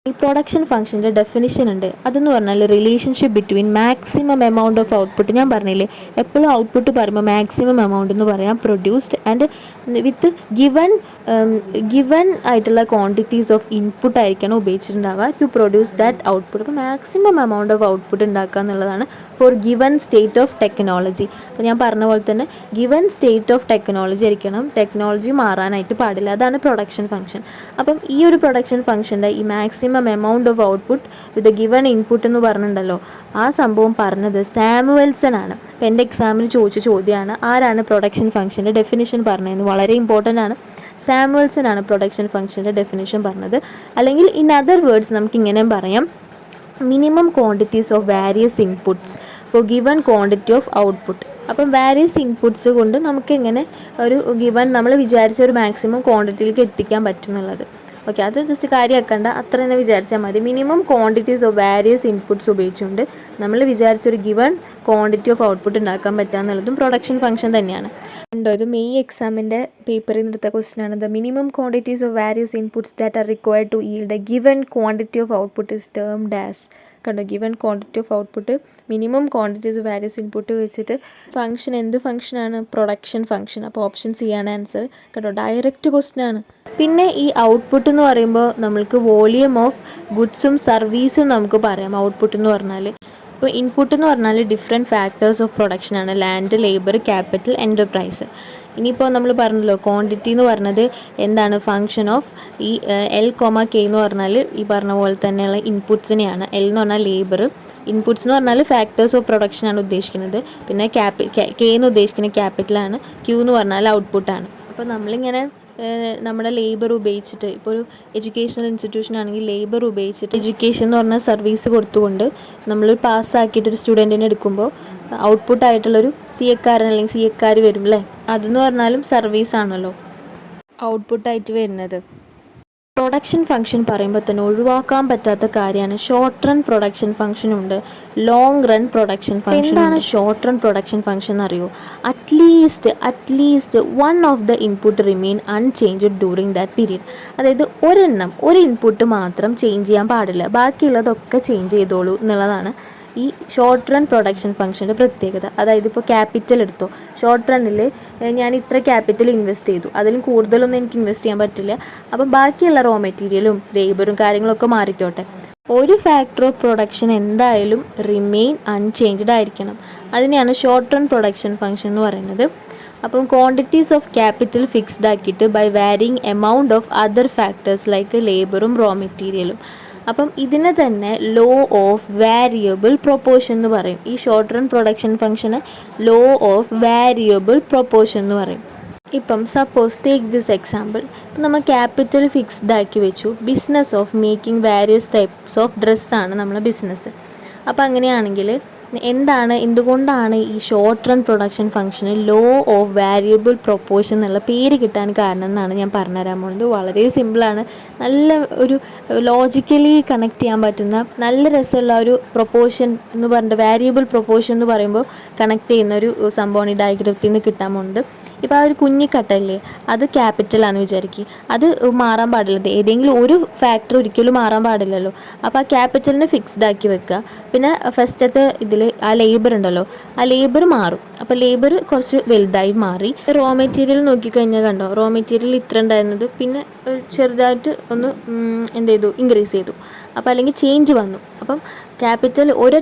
ഈ പ്രൊഡക്ഷൻ ഫംഗ്ഷൻ്റെ ഡെഫിനിഷൻ ഉണ്ട്. അതെന്ന് പറഞ്ഞാൽ relationship between maximum amount of output. ഞാൻ പറഞ്ഞില്ലേ എപ്പോഴും ഔട്ട്പുട്ട് പറയുമ്പോൾ മാക്സിമം എമൗണ്ട് എന്ന് പറയാം പ്രൊഡ്യൂസ്ഡ് ആൻഡ് വിത്ത് ഗിവൺ ആയിട്ടുള്ള ക്വാണ്ടിറ്റീസ് ഓഫ് ഇൻപുട്ട് ആയിരിക്കണം ഉപയോഗിച്ചിട്ടുണ്ടാവുക ടു പ്രൊഡ്യൂസ് ദാറ്റ് ഔട്ട്പുട്ട്. അപ്പോൾ മാക്സിമം എമൗണ്ട് ഓഫ് ഔട്ട്പുട്ട് ഉണ്ടാക്കുക എന്നുള്ളതാണ് for given state of technology. അപ്പോൾ ഞാൻ പറഞ്ഞ പോലെ തന്നെ ഗിവൺ സ്റ്റേറ്റ് ഓഫ് ടെക്നോളജി ആയിരിക്കണം, ടെക്നോളജി മാറാനായിട്ട് പാടില്ല. അതാണ് പ്രൊഡക്ഷൻ ഫംഗ്ഷൻ. അപ്പം ഈ ഒരു പ്രൊഡക്ഷൻ ഫംഗ്ഷൻ്റെ ഈ maximum amount of output with given input എന്ന് പറഞ്ഞിട്ടുണ്ടല്ലോ, ആ സംഭവം പറഞ്ഞത് സാമുവൽസൺ ആണ്. അപ്പോൾ എൻ്റെ എക്സാമിന് ചോദിച്ച ചോദ്യമാണ് ആരാണ് പ്രൊഡക്ഷൻ ഫംഗ്ഷൻ്റെ ഡെഫിനിഷൻ പറഞ്ഞതെന്ന്. വളരെ ഇമ്പോർട്ടൻ്റ് ആണ്. സാമുവൽസൺ ആണ് പ്രൊഡക്ഷൻ ഫംഗ്ഷൻ്റെ ഡെഫിനിഷൻ പറഞ്ഞത്. അല്ലെങ്കിൽ ഇൻ അതർ വേർഡ്സ് നമുക്ക് ഇങ്ങനെയും പറയാം, minimum quantities of various inputs for given quantity of output. അപ്പം വാരിയസ് ഇൻപുട്ട്സ് കൊണ്ട് നമുക്ക് എങ്ങനെ ഒരു ഗിവൺ നമ്മൾ വിചാരിച്ച ഒരു മാക്സിമം ക്വാണ്ടിറ്റിയിലേക്ക് എത്തിക്കാൻ പറ്റും എന്നുള്ളത്. ഓക്കെ, അത് ജസ്റ്റ് കാര്യമാക്കണ്ട, അത്ര തന്നെ വിചാരിച്ചാൽ മതി. Minimum quantities of various inputs ഉപയോഗിച്ചുകൊണ്ട് നമ്മൾ വിചാരിച്ചൊരു ഗിവൺ ക്വാണ്ടിറ്റി ഓഫ് ഔട്ട്പുട്ട് ഉണ്ടാക്കാൻ പറ്റുക എന്നുള്ളതും പ്രൊഡക്ഷൻ ഫംഗ്ഷൻ തന്നെയാണ്. ഉണ്ടോ ഇത് മെയ് എക്സാമിൻ്റെ പേപ്പറിൽ നിന്ന് എടുത്ത ക്വസ്റ്റ്യൻ ആണ്. The minimum quantities of various inputs that are required to yield a given quantity of output is termed as. കണ്ടോ, given quantity of output minimum quantities of various input വെച്ചിട്ട് ഫംഗ്ഷൻ എന്ത് ഫംഗ്ഷനാണ്? Production function. അപ്പോൾ option C ആണ് answer. കണ്ടോ, direct question ആണ്. പിന്നെ ഈ ഔട്ട്പുട്ട് എന്ന് പറയുമ്പോൾ നമ്മൾക്ക് വോളിയം ഓഫ് ഗുഡ്സും സർവീസും നമുക്ക് പറയാം ഔട്ട്പുട്ട് എന്ന് പറഞ്ഞാൽ. ഇപ്പോൾ ഇൻപുട്ട് എന്ന് പറഞ്ഞാൽ ഡിഫറെൻറ്റ് ഫാക്ടേഴ്സ് ഓഫ് പ്രൊഡക്ഷനാണ്, ലാൻഡ്, ലേബർ, ക്യാപിറ്റൽ, എൻ്റർപ്രൈസ്. ഇനിയിപ്പോൾ നമ്മൾ പറഞ്ഞല്ലോ ക്വാണ്ടിറ്റി എന്ന് പറഞ്ഞത് എന്താണ്? ഫംഗ്ഷൻ ഓഫ് ഈ L, K എന്ന് പറഞ്ഞാൽ ഈ പറഞ്ഞ പോലെ തന്നെയുള്ള ഇൻപുട്സിനെയാണ്. L എന്ന് പറഞ്ഞാൽ ലേബർ, ഇൻപുട്സ് എന്ന് പറഞ്ഞാൽ ഫാക്ടേഴ്സ് ഓഫ് പ്രൊഡക്ഷനാണ് ഉദ്ദേശിക്കുന്നത്. പിന്നെ K എന്ന് ഉദ്ദേശിക്കുന്നത് ക്യാപിറ്റലാണ്, Q എന്ന് പറഞ്ഞാൽ ഔട്ട്പുട്ടാണ്. അപ്പോൾ നമ്മളിങ്ങനെ നമ്മുടെ ലേബർ ഉപയോഗിച്ചിട്ട്, ഇപ്പോൾ ഒരു എഡ്യൂക്കേഷണൽ ഇൻസ്റ്റിറ്റ്യൂഷൻ ആണെങ്കിൽ ലേബർ ഉപയോഗിച്ചിട്ട് എഡ്യൂക്കേഷൻ എന്ന് പറഞ്ഞാൽ സർവീസ് കൊടുത്തുകൊണ്ട് നമ്മൾ പാസ്സാക്കിയിട്ടൊരു സ്റ്റുഡൻറ്റിനെ എടുക്കുമ്പോൾ ഔട്ട്പുട്ടായിട്ടുള്ളൊരു CA-ക്കാരൻ അല്ലെങ്കിൽ CA-ക്കാർ വരും അല്ലേ, അതെന്ന് പറഞ്ഞാലും സർവീസാണല്ലോ ഔട്ട്പുട്ടായിട്ട് വരുന്നത്. പ്രൊഡക്ഷൻ ഫംഗ്ഷൻ പറയുമ്പോൾ തന്നെ ഒഴിവാക്കാൻ പറ്റാത്ത കാര്യമാണ് ഷോർട്ട് റൺ പ്രൊഡക്ഷൻ ഫംഗ്ഷൻ ഉണ്ട്, ലോങ് റൺ പ്രൊഡക്ഷൻ ഫംഗ്ഷൻ. എന്താണ് ഷോർട്ട് റൺ പ്രൊഡക്ഷൻ ഫംഗ്ഷൻ അറിയോ? At least one of the input remain unchanged during that period. അതായത് ഒരു ഇൻപുട്ട് മാത്രം ചേഞ്ച് ചെയ്യാൻ പാടില്ല, ബാക്കിയുള്ളതൊക്കെ ചേഞ്ച് ചെയ്തോളൂ എന്നുള്ളതാണ് ഈ ഷോർട്ട് റൺ പ്രൊഡക്ഷൻ ഫംഗ്ഷൻ്റെ പ്രത്യേകത. അതായത് ഇപ്പോൾ ക്യാപിറ്റൽ എടുത്തോ, ഷോർട്ട് റണ്ണിൽ ഞാൻ ഇത്ര ക്യാപിറ്റൽ ഇൻവെസ്റ്റ് ചെയ്തു, അതിലും കൂടുതലൊന്നും എനിക്ക് ഇൻവെസ്റ്റ് ചെയ്യാൻ പറ്റില്ല. അപ്പം ബാക്കിയുള്ള റോ മെറ്റീരിയലും ലേബറും കാര്യങ്ങളൊക്കെ മാറിക്കോട്ടെ. ഒരു ഫാക്ടർ ഓഫ് പ്രൊഡക്ഷൻ എന്തായാലും റിമെയിൻ അൺചേഞ്ച്ഡ് ആയിരിക്കണം. അതിനെയാണ് ഷോർട്ട് റൺ പ്രൊഡക്ഷൻ ഫംഗ്ഷൻ എന്ന് പറയുന്നത്. അപ്പം ക്വാണ്ടിറ്റീസ് ഓഫ് ക്യാപിറ്റൽ ഫിക്സ്ഡ് ആക്കിയിട്ട് by varying amount of other factors like ലേബറും റോ മെറ്റീരിയലും. അപ്പം ഇതിനെ തന്നെ ലോ ഓഫ് വാരിയബിൾ പ്രൊപ്പോർഷൻ എന്ന് പറയും. ഈ ഷോർട്ട് റൺ പ്രൊഡക്ഷൻ ഫംഗ്ഷന് ലോ ഓഫ് വാരിയബിൾ പ്രൊപ്പോർഷൻ എന്ന് പറയും. ഇപ്പം സപ്പോസ് ടേക്ക് ദിസ് എക്സാമ്പിൾ. ഇപ്പം നമ്മൾ ക്യാപിറ്റൽ ഫിക്സ്ഡ് ആക്കി വെച്ചു, business of making various types of ഡ്രസ്സാണ് നമ്മളെ ബിസിനസ്. അപ്പോൾ അങ്ങനെയാണെങ്കിൽ എന്തുകൊണ്ടാണ് ഈ ഷോർട്ട് റൺ പ്രൊഡക്ഷൻ ഫംഗ്ഷന് ലോ ഓഫ് വാരിയബിൾ പ്രൊപ്പോർഷൻ എന്നുള്ള പേര് കിട്ടാൻ കാരണം എന്നാണ് ഞാൻ പറഞ്ഞുതരാൻ പോകുന്നത്. വളരെ സിമ്പിളാണ്, നല്ല ഒരു ലോജിക്കലി കണക്ട് ചെയ്യാൻ പറ്റുന്ന നല്ല രസമുള്ള ഒരു പ്രൊപ്പോർഷൻ എന്ന് പറഞ്ഞിട്ട് വാരിയബിൾ പ്രൊപ്പോർഷൻ എന്ന് പറയുമ്പോൾ കണക്ട് ചെയ്യുന്ന ഒരു സംഭവമാണ് ഈ ഡയഗ്രത്തിൽ നിന്ന് കിട്ടാൻ പോകുന്നത്. ഇപ്പോൾ ആ ഒരു കുഞ്ഞിക്കട്ടല്ലേ, അത് ക്യാപിറ്റലാണെന്ന് വിചാരിക്കുക, അത് മാറാൻ പാടില്ല, ഏതെങ്കിലും ഒരു ഫാക്ടർ ഒരിക്കലും മാറാൻ പാടില്ലല്ലോ. അപ്പോൾ ആ ക്യാപിറ്റലിനെ ഫിക്സ്ഡ് ആക്കി വെക്കുക. പിന്നെ ഫസ്റ്റത്തെ ഇതിൽ ആ ലേബർ ഉണ്ടല്ലോ, ആ ലേബർ മാറും. അപ്പോൾ ലേബർ കുറച്ച് വലുതായി മാറി. റോ മെറ്റീരിയൽ നോക്കിക്കഴിഞ്ഞാൽ കണ്ടോ, റോ മെറ്റീരിയൽ ഇത്ര ഉണ്ടായിരുന്നത് പിന്നെ ചെറുതായിട്ട് ഒന്ന് എന്ത് ചെയ്തു, ഇൻക്രീസ് ചെയ്തു. അപ്പോൾ അല്ലെങ്കിൽ ചേഞ്ച് വന്നു. അപ്പം ക്യാപിറ്റൽ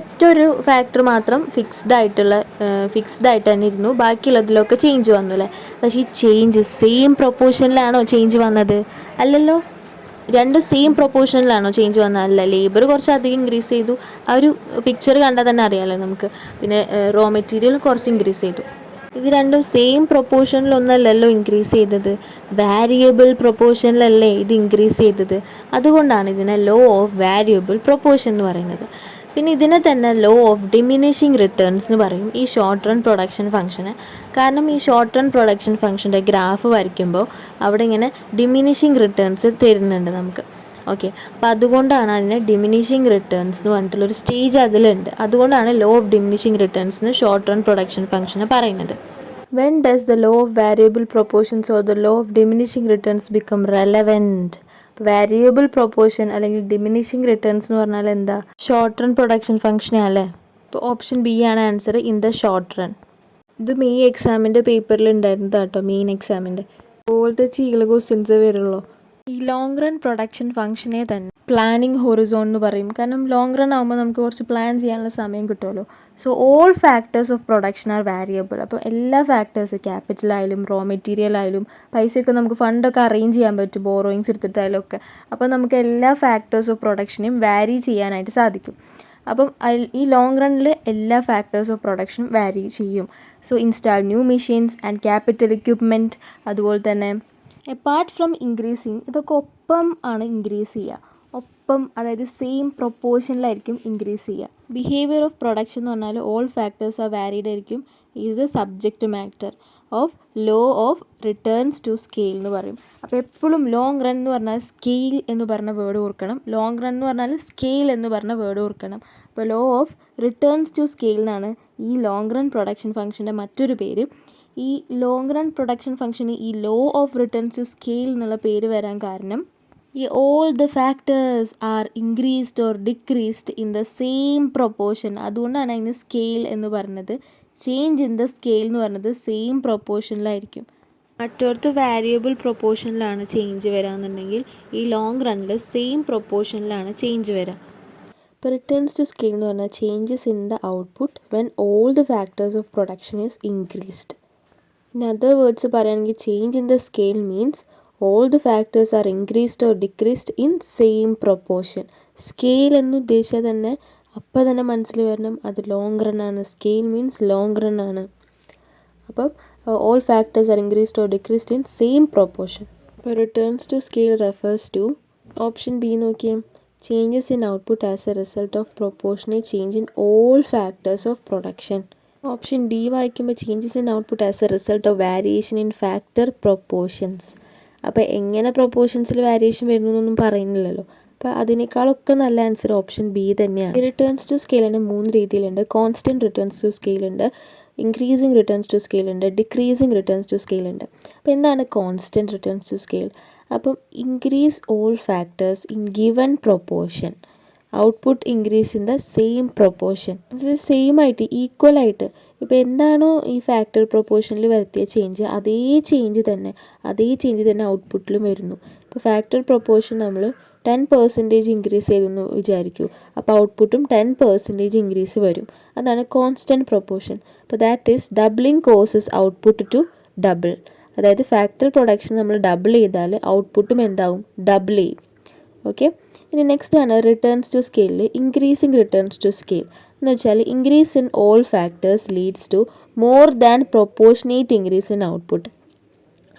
ഒരു ഫാക്ടർ മാത്രം ഫിക്സ്ഡ് ആയിട്ട് തന്നെ ഇരുന്നു, ബാക്കിയുള്ളതിലൊക്കെ ചേഞ്ച് വന്നു അല്ലേ. പക്ഷേ ഈ ചേഞ്ച് സെയിം പ്രൊപ്പോർഷനിലാണോ ചേഞ്ച് വന്നത്? അല്ലല്ലോ. രണ്ടും സെയിം പ്രൊപ്പോർഷനിലാണോ ചേഞ്ച് വന്നത്? അല്ല. ലേബർ കുറച്ച് അധികം ഇൻക്രീസ് ചെയ്തു, ആ ഒരു പിക്ചർ കണ്ടാൽ തന്നെ അറിയാമല്ലോ നമുക്ക്. പിന്നെ റോ മെറ്റീരിയൽ കുറച്ച് ഇൻക്രീസ് ചെയ്തു. ഇത് രണ്ടും സെയിം പ്രൊപ്പോർഷനിലൊന്നല്ലല്ലോ ഇൻക്രീസ് ചെയ്തത്, വാരിയബിൾ പ്രൊപ്പോർഷനിലല്ലേ ഇത് ഇൻക്രീസ് ചെയ്തത്. അതുകൊണ്ടാണ് ഇതിനെ ലോ ഓഫ് വാരിയബിൾ പ്രൊപ്പോർഷൻ എന്ന് പറയുന്നത്. പിന്നെ ഇതിനെ തന്നെ ലോ ഓഫ് ഡിമിനിഷിങ് റിട്ടേൺസ് എന്ന് പറയും ഈ ഷോർട്ട് റൺ പ്രൊഡക്ഷൻ ഫംഗ്ഷന്. കാരണം ഈ ഷോർട്ട് റൺ പ്രൊഡക്ഷൻ ഫംഗ്ഷൻ്റെ ഗ്രാഫ് വരയ്ക്കുമ്പോൾ അവിടെ ഇങ്ങനെ ഡിമിനിഷിങ് റിട്ടേൺസ് തരുന്നുണ്ട് നമുക്ക്. ഓക്കെ, അപ്പോൾ അതുകൊണ്ടാണ് അതിനെ ഡിമിനിഷിങ് റിട്ടേൺസ് എന്ന് പറഞ്ഞിട്ടുള്ളൊരു സ്റ്റേജ് അതിലുണ്ട്. അതുകൊണ്ടാണ് ലോ ഓഫ് ഡിമിനിഷിങ് റിട്ടേൺസ് എന്ന് ഷോർട്ട് റൺ പ്രൊഡക്ഷൻ ഫംഗ്ഷന് പറയുന്നത്. When does the law of variable proportions or the law of diminishing returns become relevant? Variable proportion അല്ലെങ്കിൽ ഡിമിനിഷിങ് റിട്ടേൺസ് എന്ന് പറഞ്ഞാൽ എന്താ? ഷോർട്ട് റൺ പ്രൊഡക്ഷൻ ഫംഗ്ഷൻ അല്ലേ. അപ്പോൾ ഓപ്ഷൻ ബി ആണ് answer, in the short run. ഇത് മെയ് എക്സാമിൻ്റെ പേപ്പറിൽ ഉണ്ടായിരുന്നതാണ് കേട്ടോ, മെയിൻ എക്സാമിൻ്റെ. അതുപോലത്തെ ചീകള ക്വസ്റ്റ്യൻസേ വരുള്ളൂ. ഈ ലോങ് റൺ പ്രൊഡക്ഷൻ ഫംഗ്ഷനെ തന്നെ പ്ലാനിങ് ഹൊറിസോൺ എന്ന് പറയും. കാരണം ലോങ് റൺ ആകുമ്പോൾ നമുക്ക് കുറച്ച് പ്ലാൻ ചെയ്യാനുള്ള സമയം കിട്ടുമല്ലോ. So all factors of production R variable. അപ്പോൾ എല്ലാ ഫാക്ടേഴ്സ്, ക്യാപിറ്റലായാലും റോ മെറ്റീരിയൽ ആയാലും പൈസയൊക്കെ നമുക്ക് ഫണ്ടൊക്കെ അറേഞ്ച് ചെയ്യാൻ പറ്റും, ബോറോയിങ്സ് എടുത്തിട്ടായാലും ഒക്കെ. അപ്പോൾ നമുക്ക് എല്ലാ ഫാക്ടേഴ്സ് ഓഫ് പ്രൊഡക്ഷനെയും വാരി ചെയ്യാനായിട്ട് സാധിക്കും. അപ്പം ഈ ലോങ് റണ്ണിൽ എല്ലാ ഫാക്ടേഴ്സ് ഓഫ് പ്രൊഡക്ഷനും വാരി ചെയ്യും. So install new machines and capital equipment. അതുപോലെ തന്നെ അപ്പാർട്ട് ഫ്രം ഇൻക്രീസിങ്, ഇതൊക്കെ ഒപ്പം ആണ് ഇൻക്രീസ് ചെയ്യുക. ഒപ്പം, അതായത് സെയിം പ്രൊപ്പോർഷനിലായിരിക്കും ഇൻക്രീസ് ചെയ്യുക. ബിഹേവിയർ ഓഫ് പ്രൊഡക്ഷൻ എന്ന് പറഞ്ഞാൽ ഓൾ ഫാക്ടേഴ്സ് ആർ വാരിഡ് ആയിരിക്കും. Is the subject matter of law of returns to scale എന്ന് പറയും. അപ്പോൾ എപ്പോഴും ലോങ് റൺ എന്ന് പറഞ്ഞാൽ സ്കെയിൽ എന്ന് പറഞ്ഞ വേർഡ് ഓർക്കണം. ലോങ് റൺ എന്ന് പറഞ്ഞാൽ സ്കെയിൽ എന്ന് പറഞ്ഞ വേർഡ് ഓർക്കണം. അപ്പോൾ law of returns to scale എന്നാണ് ഈ ലോങ് റൺ പ്രൊഡക്ഷൻ ഫംഗ്ഷൻ്റെ മറ്റൊരു പേര്. ഈ ലോങ് റൺ പ്രൊഡക്ഷൻ ഫംഗ്ഷന് ഈ law of returns to scale എന്നുള്ള പേര് വരാൻ കാരണം ഈ all the factors are increased or decreased in the same proportion. അതുകൊണ്ടാണ് അതിന് സ്കെയിൽ എന്ന് പറഞ്ഞത്. ചേഞ്ച് ഇൻ ദ സ്കെയിൽ എന്ന് പറഞ്ഞത് സെയിം പ്രൊപ്പോർഷനിലായിരിക്കും. മറ്റോടത്ത് വാരിയബിൾ പ്രൊപ്പോർഷനിലാണ് ചേഞ്ച് വരാമെന്നുണ്ടെങ്കിൽ ഈ ലോങ് റണ്ണിൽ സെയിം പ്രൊപ്പോർഷനിലാണ് ചേഞ്ച് വരിക. ഇപ്പോൾ റിട്ടേൺസ് ടു സ്കെയിൽ എന്ന് പറഞ്ഞാൽ changes in the output when all the factors of production is increased. In other words പറയുകയാണെങ്കിൽ change in the scale means all the factors are increased or decreased in same proportion. Scale എന്ന് ഉദ്ദേശിച്ചാൽ തന്നെ അപ്പോൾ തന്നെ മനസ്സിൽ വരണം അത് long run ആണ്. സ്കെയിൽ മീൻസ് ലോങ് റൺ ആണ്. അപ്പം all factors are increased or decreased in same proportion. അപ്പോൾ returns to scale refers to option B നോക്കിയാൽ changes in output as a result of proportionate change in all factors of production. Option D വായിക്കുമ്പോൾ changes in output as a result of variation in factor proportions. അപ്പോൾ എങ്ങനെ പ്രൊപ്പോർഷൻസിൽ variation വരുന്നു എന്നൊന്നും പറയുന്നില്ലല്ലോ. അപ്പോൾ അതിനേക്കാളൊക്കെ നല്ല answer option B തന്നെയാണ്. Returns to സ്കെയിലിന് 3 രീതിയിലുണ്ട്. കോൺസ്റ്റൻറ്റ് റിട്ടേൺസ് ടു സ്കെയിലുണ്ട്, ഇൻക്രീസിങ് റിട്ടേൺസ് ടു സ്കെയിലുണ്ട്, ഡിക്രീസിങ് റിട്ടേൺസ് ടു സ്കെയിലുണ്ട്. അപ്പോൾ എന്താണ് കോൺസ്റ്റൻറ്റ് റിട്ടേൺസ് ടു സ്കെയിൽ? അപ്പം increase all factors in given proportion, output increase in the same proportion. Same ആയിട്ട്, ഈക്വൽ ആയിട്ട്. ഇപ്പോൾ എന്താണോ ഈ ഫാക്ടർ പ്രൊപ്പോർഷനിൽ വരുത്തിയ ചേഞ്ച് അതേ ചേഞ്ച് തന്നെ ഔട്ട്പുട്ടിലും വരുന്നു. ഇപ്പോൾ ഫാക്ടർ പ്രൊപ്പോർഷൻ നമ്മൾ 10% ഇൻക്രീസ് ചെയ്തെന്ന് വിചാരിക്കൂ. അപ്പോൾ ഔട്ട്പുട്ടും 10% ഇൻക്രീസ് വരും. അതാണ് കോൺസ്റ്റൻറ്റ് പ്രൊപ്പോർഷൻ. അപ്പോൾ that is doubling causes output to double. അതായത് ഫാക്ടർ പ്രൊഡക്ഷൻ നമ്മൾ ഡബിൾ ചെയ്താൽ ഔട്ട്പുട്ടും എന്താവും? ഡബിൾ ചെയ്യും. ഓക്കെ. ഇനി നെക്സ്റ്റ് ആണ് റിട്ടേൺസ് ടു സ്കെയിലിൽ ഇൻക്രീസിങ് റിട്ടേൺസ് ടു സ്കെയിൽ എന്ന് വെച്ചാൽ increase in all factors leads to more than proportionate increase in output.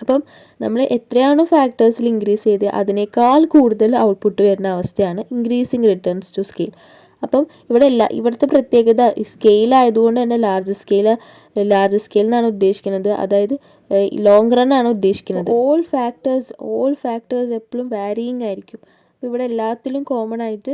അപ്പം നമ്മൾ എത്രയാണോ ഫാക്ടേഴ്സിൽ ഇൻക്രീസ് ചെയ്ത് അതിനേക്കാൾ കൂടുതൽ ഔട്ട്പുട്ട് വരുന്ന അവസ്ഥയാണ് ഇൻക്രീസിങ് റിട്ടേൺസ് ടു സ്കെയിൽ. അപ്പം ഇവിടുത്തെ പ്രത്യേകത സ്കെയിൽ ആയതുകൊണ്ട് തന്നെ ലാർജ് സ്കെയിൽ എന്നാണ് ഉദ്ദേശിക്കുന്നത്. അതായത് ലോങ് റൺ ആണ് ഉദ്ദേശിക്കുന്നത്. ഓൾ ഫാക്ടേഴ്സ് എപ്പോഴും വാരിയിങ് ആയിരിക്കും. അപ്പോൾ ഇവിടെ എല്ലാത്തിലും കോമൺ ആയിട്ട്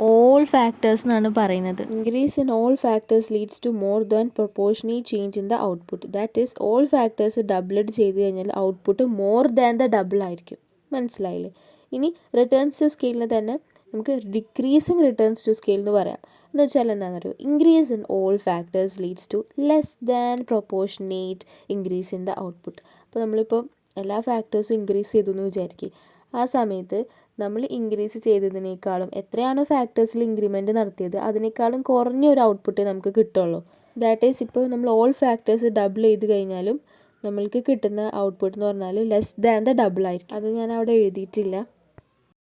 ഓൾ ഫാക്ടേഴ്സ് എന്നാണ് പറയുന്നത്. Increase in all factors leads to more than proportionate change in the output. That is all factors doubled ചെയ്ത് കഴിഞ്ഞാൽ output more than the double ആയിരിക്കും. മനസ്സിലായില്ലേ? ഇനി റിട്ടേൺസ് ടു സ്കെയിലിന് തന്നെ നമുക്ക് ഡിക്രീസിങ് റിട്ടേൺസ് ടു സ്കെയിൽ എന്ന് പറയാം. എന്ന് വെച്ചാൽ എന്താണെന്ന് അറിയോ? Increase in all factors leads to less than proportionate increase in the output. അപ്പോൾ നമ്മളിപ്പോൾ എല്ലാ ഫാക്ടേഴ്സും ഇൻക്രീസ് ചെയ്തു എന്ന് വിചാരിക്കുക. ആ സമയത്ത് നമ്മൾ ഇൻക്രീസ് ചെയ്തതിനേക്കാളും എത്രയാണോ ഫാക്ടേഴ്സിൽ ഇൻക്രിമെൻറ്റ് നടത്തിയത് അതിനേക്കാളും കുറഞ്ഞൊരു ഔട്ട്പുട്ടേ നമുക്ക് കിട്ടുള്ളൂ. ദാറ്റ് ഈസ് ഇപ്പോൾ നമ്മൾ ഓൾ ഫാക്ടേഴ്സ് ഡബിൾ ചെയ്ത് കഴിഞ്ഞാലും നമ്മൾക്ക് കിട്ടുന്ന ഔട്ട്പുട്ട് എന്ന് പറഞ്ഞാൽ ലെസ് ദാൻ ദ ഡബിൾ ആയിരിക്കും. അത് ഞാൻ അവിടെ എഴുതിയിട്ടില്ല.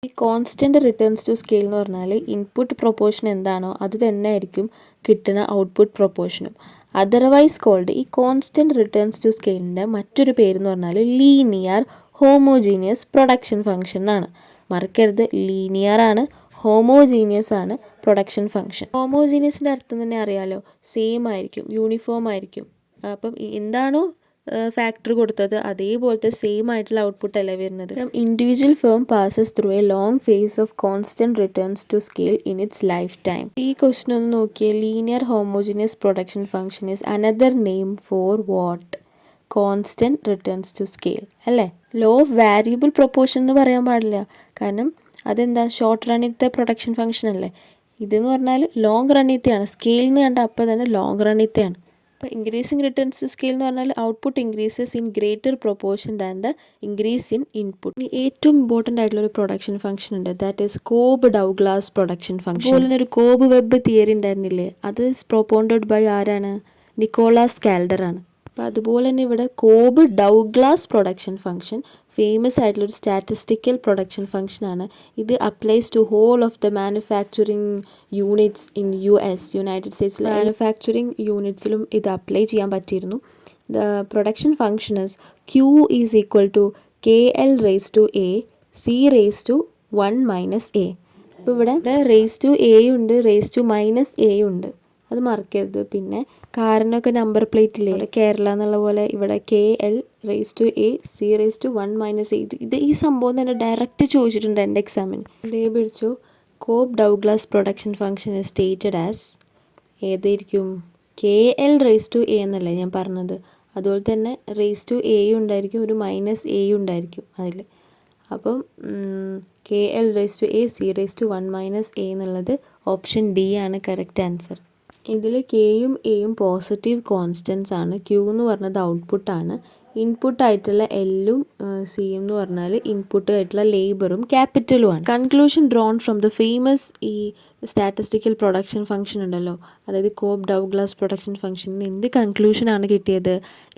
ഈ കോൺസ്റ്റൻറ്റ് റിട്ടേൺസ് ടു സ്കെയിൽ എന്ന് പറഞ്ഞാൽ ഇൻപുട്ട് പ്രൊപ്പോർഷൻ എന്താണോ അത് തന്നെ ആയിരിക്കും കിട്ടുന്ന ഔട്ട്പുട്ട് പ്രൊപ്പോർഷനും. അതർവൈസ് കോൾഡ് ഈ കോൺസ്റ്റൻറ്റ് റിട്ടേൺസ് ടു സ്കെയിലിൻ്റെ മറ്റൊരു പേരെന്ന് പറഞ്ഞാൽ ലീനിയർ ഹോമോജീനിയസ് പ്രൊഡക്ഷൻ ഫംഗ്ഷൻ എന്നാണ്. മറക്കരുത്, ലീനിയർ ആണ്, ഹോമോജീനിയസ് ആണ് പ്രൊഡക്ഷൻ ഫംഗ്ഷൻ. ഹോമോജീനിയസിൻ്റെ അർത്ഥം തന്നെ അറിയാലോ, സെയിം ആയിരിക്കും, യൂണിഫോം ആയിരിക്കും. അപ്പം എന്താണോ ഫാക്ടർ കൊടുത്തത് അതേപോലത്തെ സെയിം ആയിട്ടുള്ള ഔട്ട്പുട്ട് അല്ല വരുന്നത്. Individual firm passes through a long phase of constant returns to scale in its life time. ഈ ക്വസ്റ്റൻ ഒന്ന് നോക്കിയാൽ linear homogeneous production function is another name for what? Constant returns to scale അല്ലേ. Law of variable proportion എന്ന് പറയാൻ പാടില്ല, കാരണം അതെന്താ short റണ്ണിലത്തെ production function അല്ലേ. ഇതെന്ന് പറഞ്ഞാൽ ലോങ് റണ്ണിലത്തെയാണ്. സ്കെയിൽ എന്ന് കണ്ട അപ്പോൾ തന്നെ ലോങ് റണ്ണിലത്തെയാണ്. അപ്പോൾ ഇൻക്രീസിങ് റിട്ടേൺസ് ടു സ്കെയിൽ എന്ന് പറഞ്ഞാൽ output increases in greater proportion than the increase in input. ഇനി ഏറ്റവും ഇമ്പോർട്ടൻ്റ് ആയിട്ടുള്ള ഒരു പ്രൊഡക്ഷൻ ഫംഗ്ഷൻ ഉണ്ട്, that is Cobb Douglas production function. അതുപോലെ തന്നെ ഒരു കോബ് വെബ് തിയറി ഉണ്ടായിരുന്നില്ലേ, അത് പ്രൊപ്പോണ്ടഡ് ബൈ ആരാണ്? നിക്കോളാസ് കാൽഡർ ആണ്. അപ്പോൾ അതുപോലെ തന്നെ ഇവിടെ Cobb Douglas production function famous ആയിട്ടുള്ളൊരു സ്റ്റാറ്റിസ്റ്റിക്കൽ പ്രൊഡക്ഷൻ ഫംഗ്ഷനാണ്. ഇത് applies to whole of the manufacturing units in US, united സ്റ്റേറ്റ്സിലെ മാനുഫാക്ചറിങ് യൂണിറ്റ്സിലും ഇത് അപ്ലൈ ചെയ്യാൻ പറ്റിയിരുന്നു. The production function is Q is equal to KL raise to A C raise to 1 minus A. അപ്പോൾ ഇവിടെ raise to A ഉണ്ട്, raise to minus A ഉണ്ട്, അത് മറക്കരുത്. പിന്നെ കാറിനൊക്കെ നമ്പർ പ്ലേറ്റില്ലേ, ഇവിടെ കേരള എന്നുള്ള പോലെ ഇവിടെ KL raise to A C raise to 1 minus A. ഇത് ഈ സംഭവം തന്നെ ഡയറക്റ്റ് ചോദിച്ചിട്ടുണ്ട് എൻ്റെ എക്സാമിന്. ഇതേ പിടിച്ചു. Cobb Douglas production function is stated as ഏതായിരിക്കും? KL റേസ് ടു A എന്നല്ലേ ഞാൻ പറഞ്ഞത്. അതുപോലെ തന്നെ റേസ് ടു A ഉണ്ടായിരിക്കും, ഒരു മൈനസ് A ഉണ്ടായിരിക്കും അതിൽ. അപ്പം KL raise to A C raise to 1 minus A എന്നുള്ളത് ഓപ്ഷൻ D ആണ് കറക്റ്റ് ആൻസർ. ഇതിൽ കെയും എയും പോസിറ്റീവ് കോൺസ്റ്റൻസ് ആണ്. Q എന്ന് പറഞ്ഞത് ഔട്ട്പുട്ടാണ്. ഇൻപുട്ടായിട്ടുള്ള എല്ലും സിയും എന്ന് പറഞ്ഞാൽ ഇൻപുട്ട് ആയിട്ടുള്ള ലേബറും ക്യാപിറ്റലുമാണ്. Conclusion drawn from the famous ഈ സ്റ്റാറ്റിസ്റ്റിക്കൽ പ്രൊഡക്ഷൻ ഫംഗ്ഷൻ ഉണ്ടല്ലോ, അതായത് കോബ് ഡൗഗ്ലാസ് പ്രൊഡക്ഷൻ ഫംഗ്ഷനിൽ എന്ത് കൺക്ലൂഷനാണ് കിട്ടിയത്?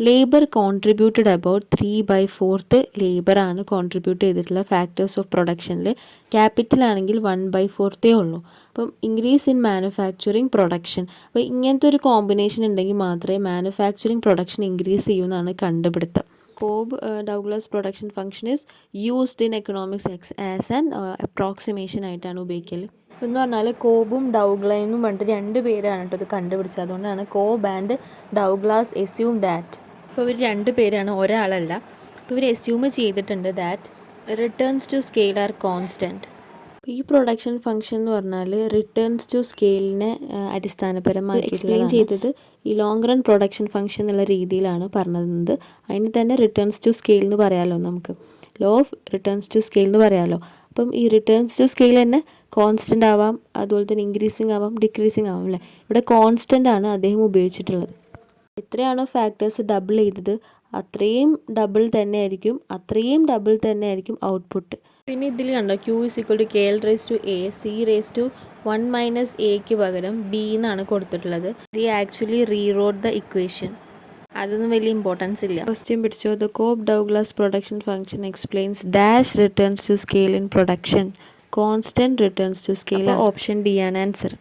ലേബർ കോൺട്രിബ്യൂട്ടഡ് അബൌട്ട് 3/4 ലേബറാണ് കോൺട്രിബ്യൂട്ട് ചെയ്തിട്ടുള്ള ഫാക്ടേഴ്സ് ഓഫ് പ്രൊഡക്ഷനിൽ. ക്യാപിറ്റൽ ആണെങ്കിൽ 1/4 ഉള്ളൂ. അപ്പം ഇൻക്രീസ് ഇൻ മാനുഫാക്ചറിങ് പ്രൊഡക്ഷൻ. അപ്പോൾ ഇങ്ങനത്തെ ഒരു കോമ്പിനേഷൻ ഉണ്ടെങ്കിൽ മാത്രമേ മാനുഫാക്ചറിങ് പ്രൊഡക്ഷൻ ഇൻക്രീസ് ചെയ്യുമെന്നാണ് കണ്ടുപിടുത്തം. Cobb Douglas production function is used in economics as an approximation ആയിട്ടാണ് ഉപയോഗിക്കൽ. എന്ന് പറഞ്ഞാൽ കോബും ഡൗഗ്ലൈനും പറഞ്ഞിട്ട് 2 പേരാണ് കേട്ടോ ഇത് കണ്ടുപിടിച്ചത്. അതുകൊണ്ടാണ് Cobb and Douglas assume that. അപ്പോൾ ഇവർ 2 പേരാണ്, ഒരാളല്ല. അപ്പോൾ ഇവർ എസ്യൂം ചെയ്തിട്ടുണ്ട് that returns to scale are constant. ഈ പ്രൊഡക്ഷൻ ഫംഗ്ഷൻ എന്ന് പറഞ്ഞാൽ റിട്ടേൺസ് ടു സ്കെയിലിനെ അടിസ്ഥാനപരമായി എക്സ്പ്ലെയിൻ ചെയ്തത് ഈ ലോങ് റൺ പ്രൊഡക്ഷൻ ഫംഗ്ഷൻ എന്നുള്ള രീതിയിലാണ് പറഞ്ഞത്. അതിന് തന്നെ റിട്ടേൺസ് ടു സ്കെയിൽ എന്ന് പറയാമല്ലോ, നമുക്ക് law of returns to scale എന്ന് പറയാമല്ലോ. അപ്പം ഈ റിട്ടേൺസ് ടു സ്കെയിൽ തന്നെ കോൺസ്റ്റൻ്റ് ആവാം, അതുപോലെ തന്നെ ഇൻക്രീസിങ് ആവാം, ഡിക്രീസിങ് ആവാം അല്ലേ. ഇവിടെ കോൺസ്റ്റൻ്റ് ആണ് അദ്ദേഹം ഉപയോഗിച്ചിട്ടുള്ളത്. എത്രയാണോ ഫാക്ടേഴ്സ് ഡബിൾ ചെയ്തത് അത്രയും ഡബിൾ തന്നെ ആയിരിക്കും ഔട്ട്പുട്ട്. പിന്നെ ഇതിൽ കണ്ടോ Q is equal to KL raise to A C raise to 1 minus Aക്ക് പകരം B എന്നാണ് കൊടുത്തിട്ടുള്ളത്. ഇത് ആക്ച്വലി റീറോഡ് ദ ഇക്വേഷൻ. അതൊന്നും വലിയ ഇമ്പോർട്ടൻസ് ഇല്ല. ക്വസ്റ്റ്യൻ പിടിച്ചോ. The Cobb Douglas production function explains dash returns to scale in production, constant returns to scale. Option D ആണ് ആൻസർ.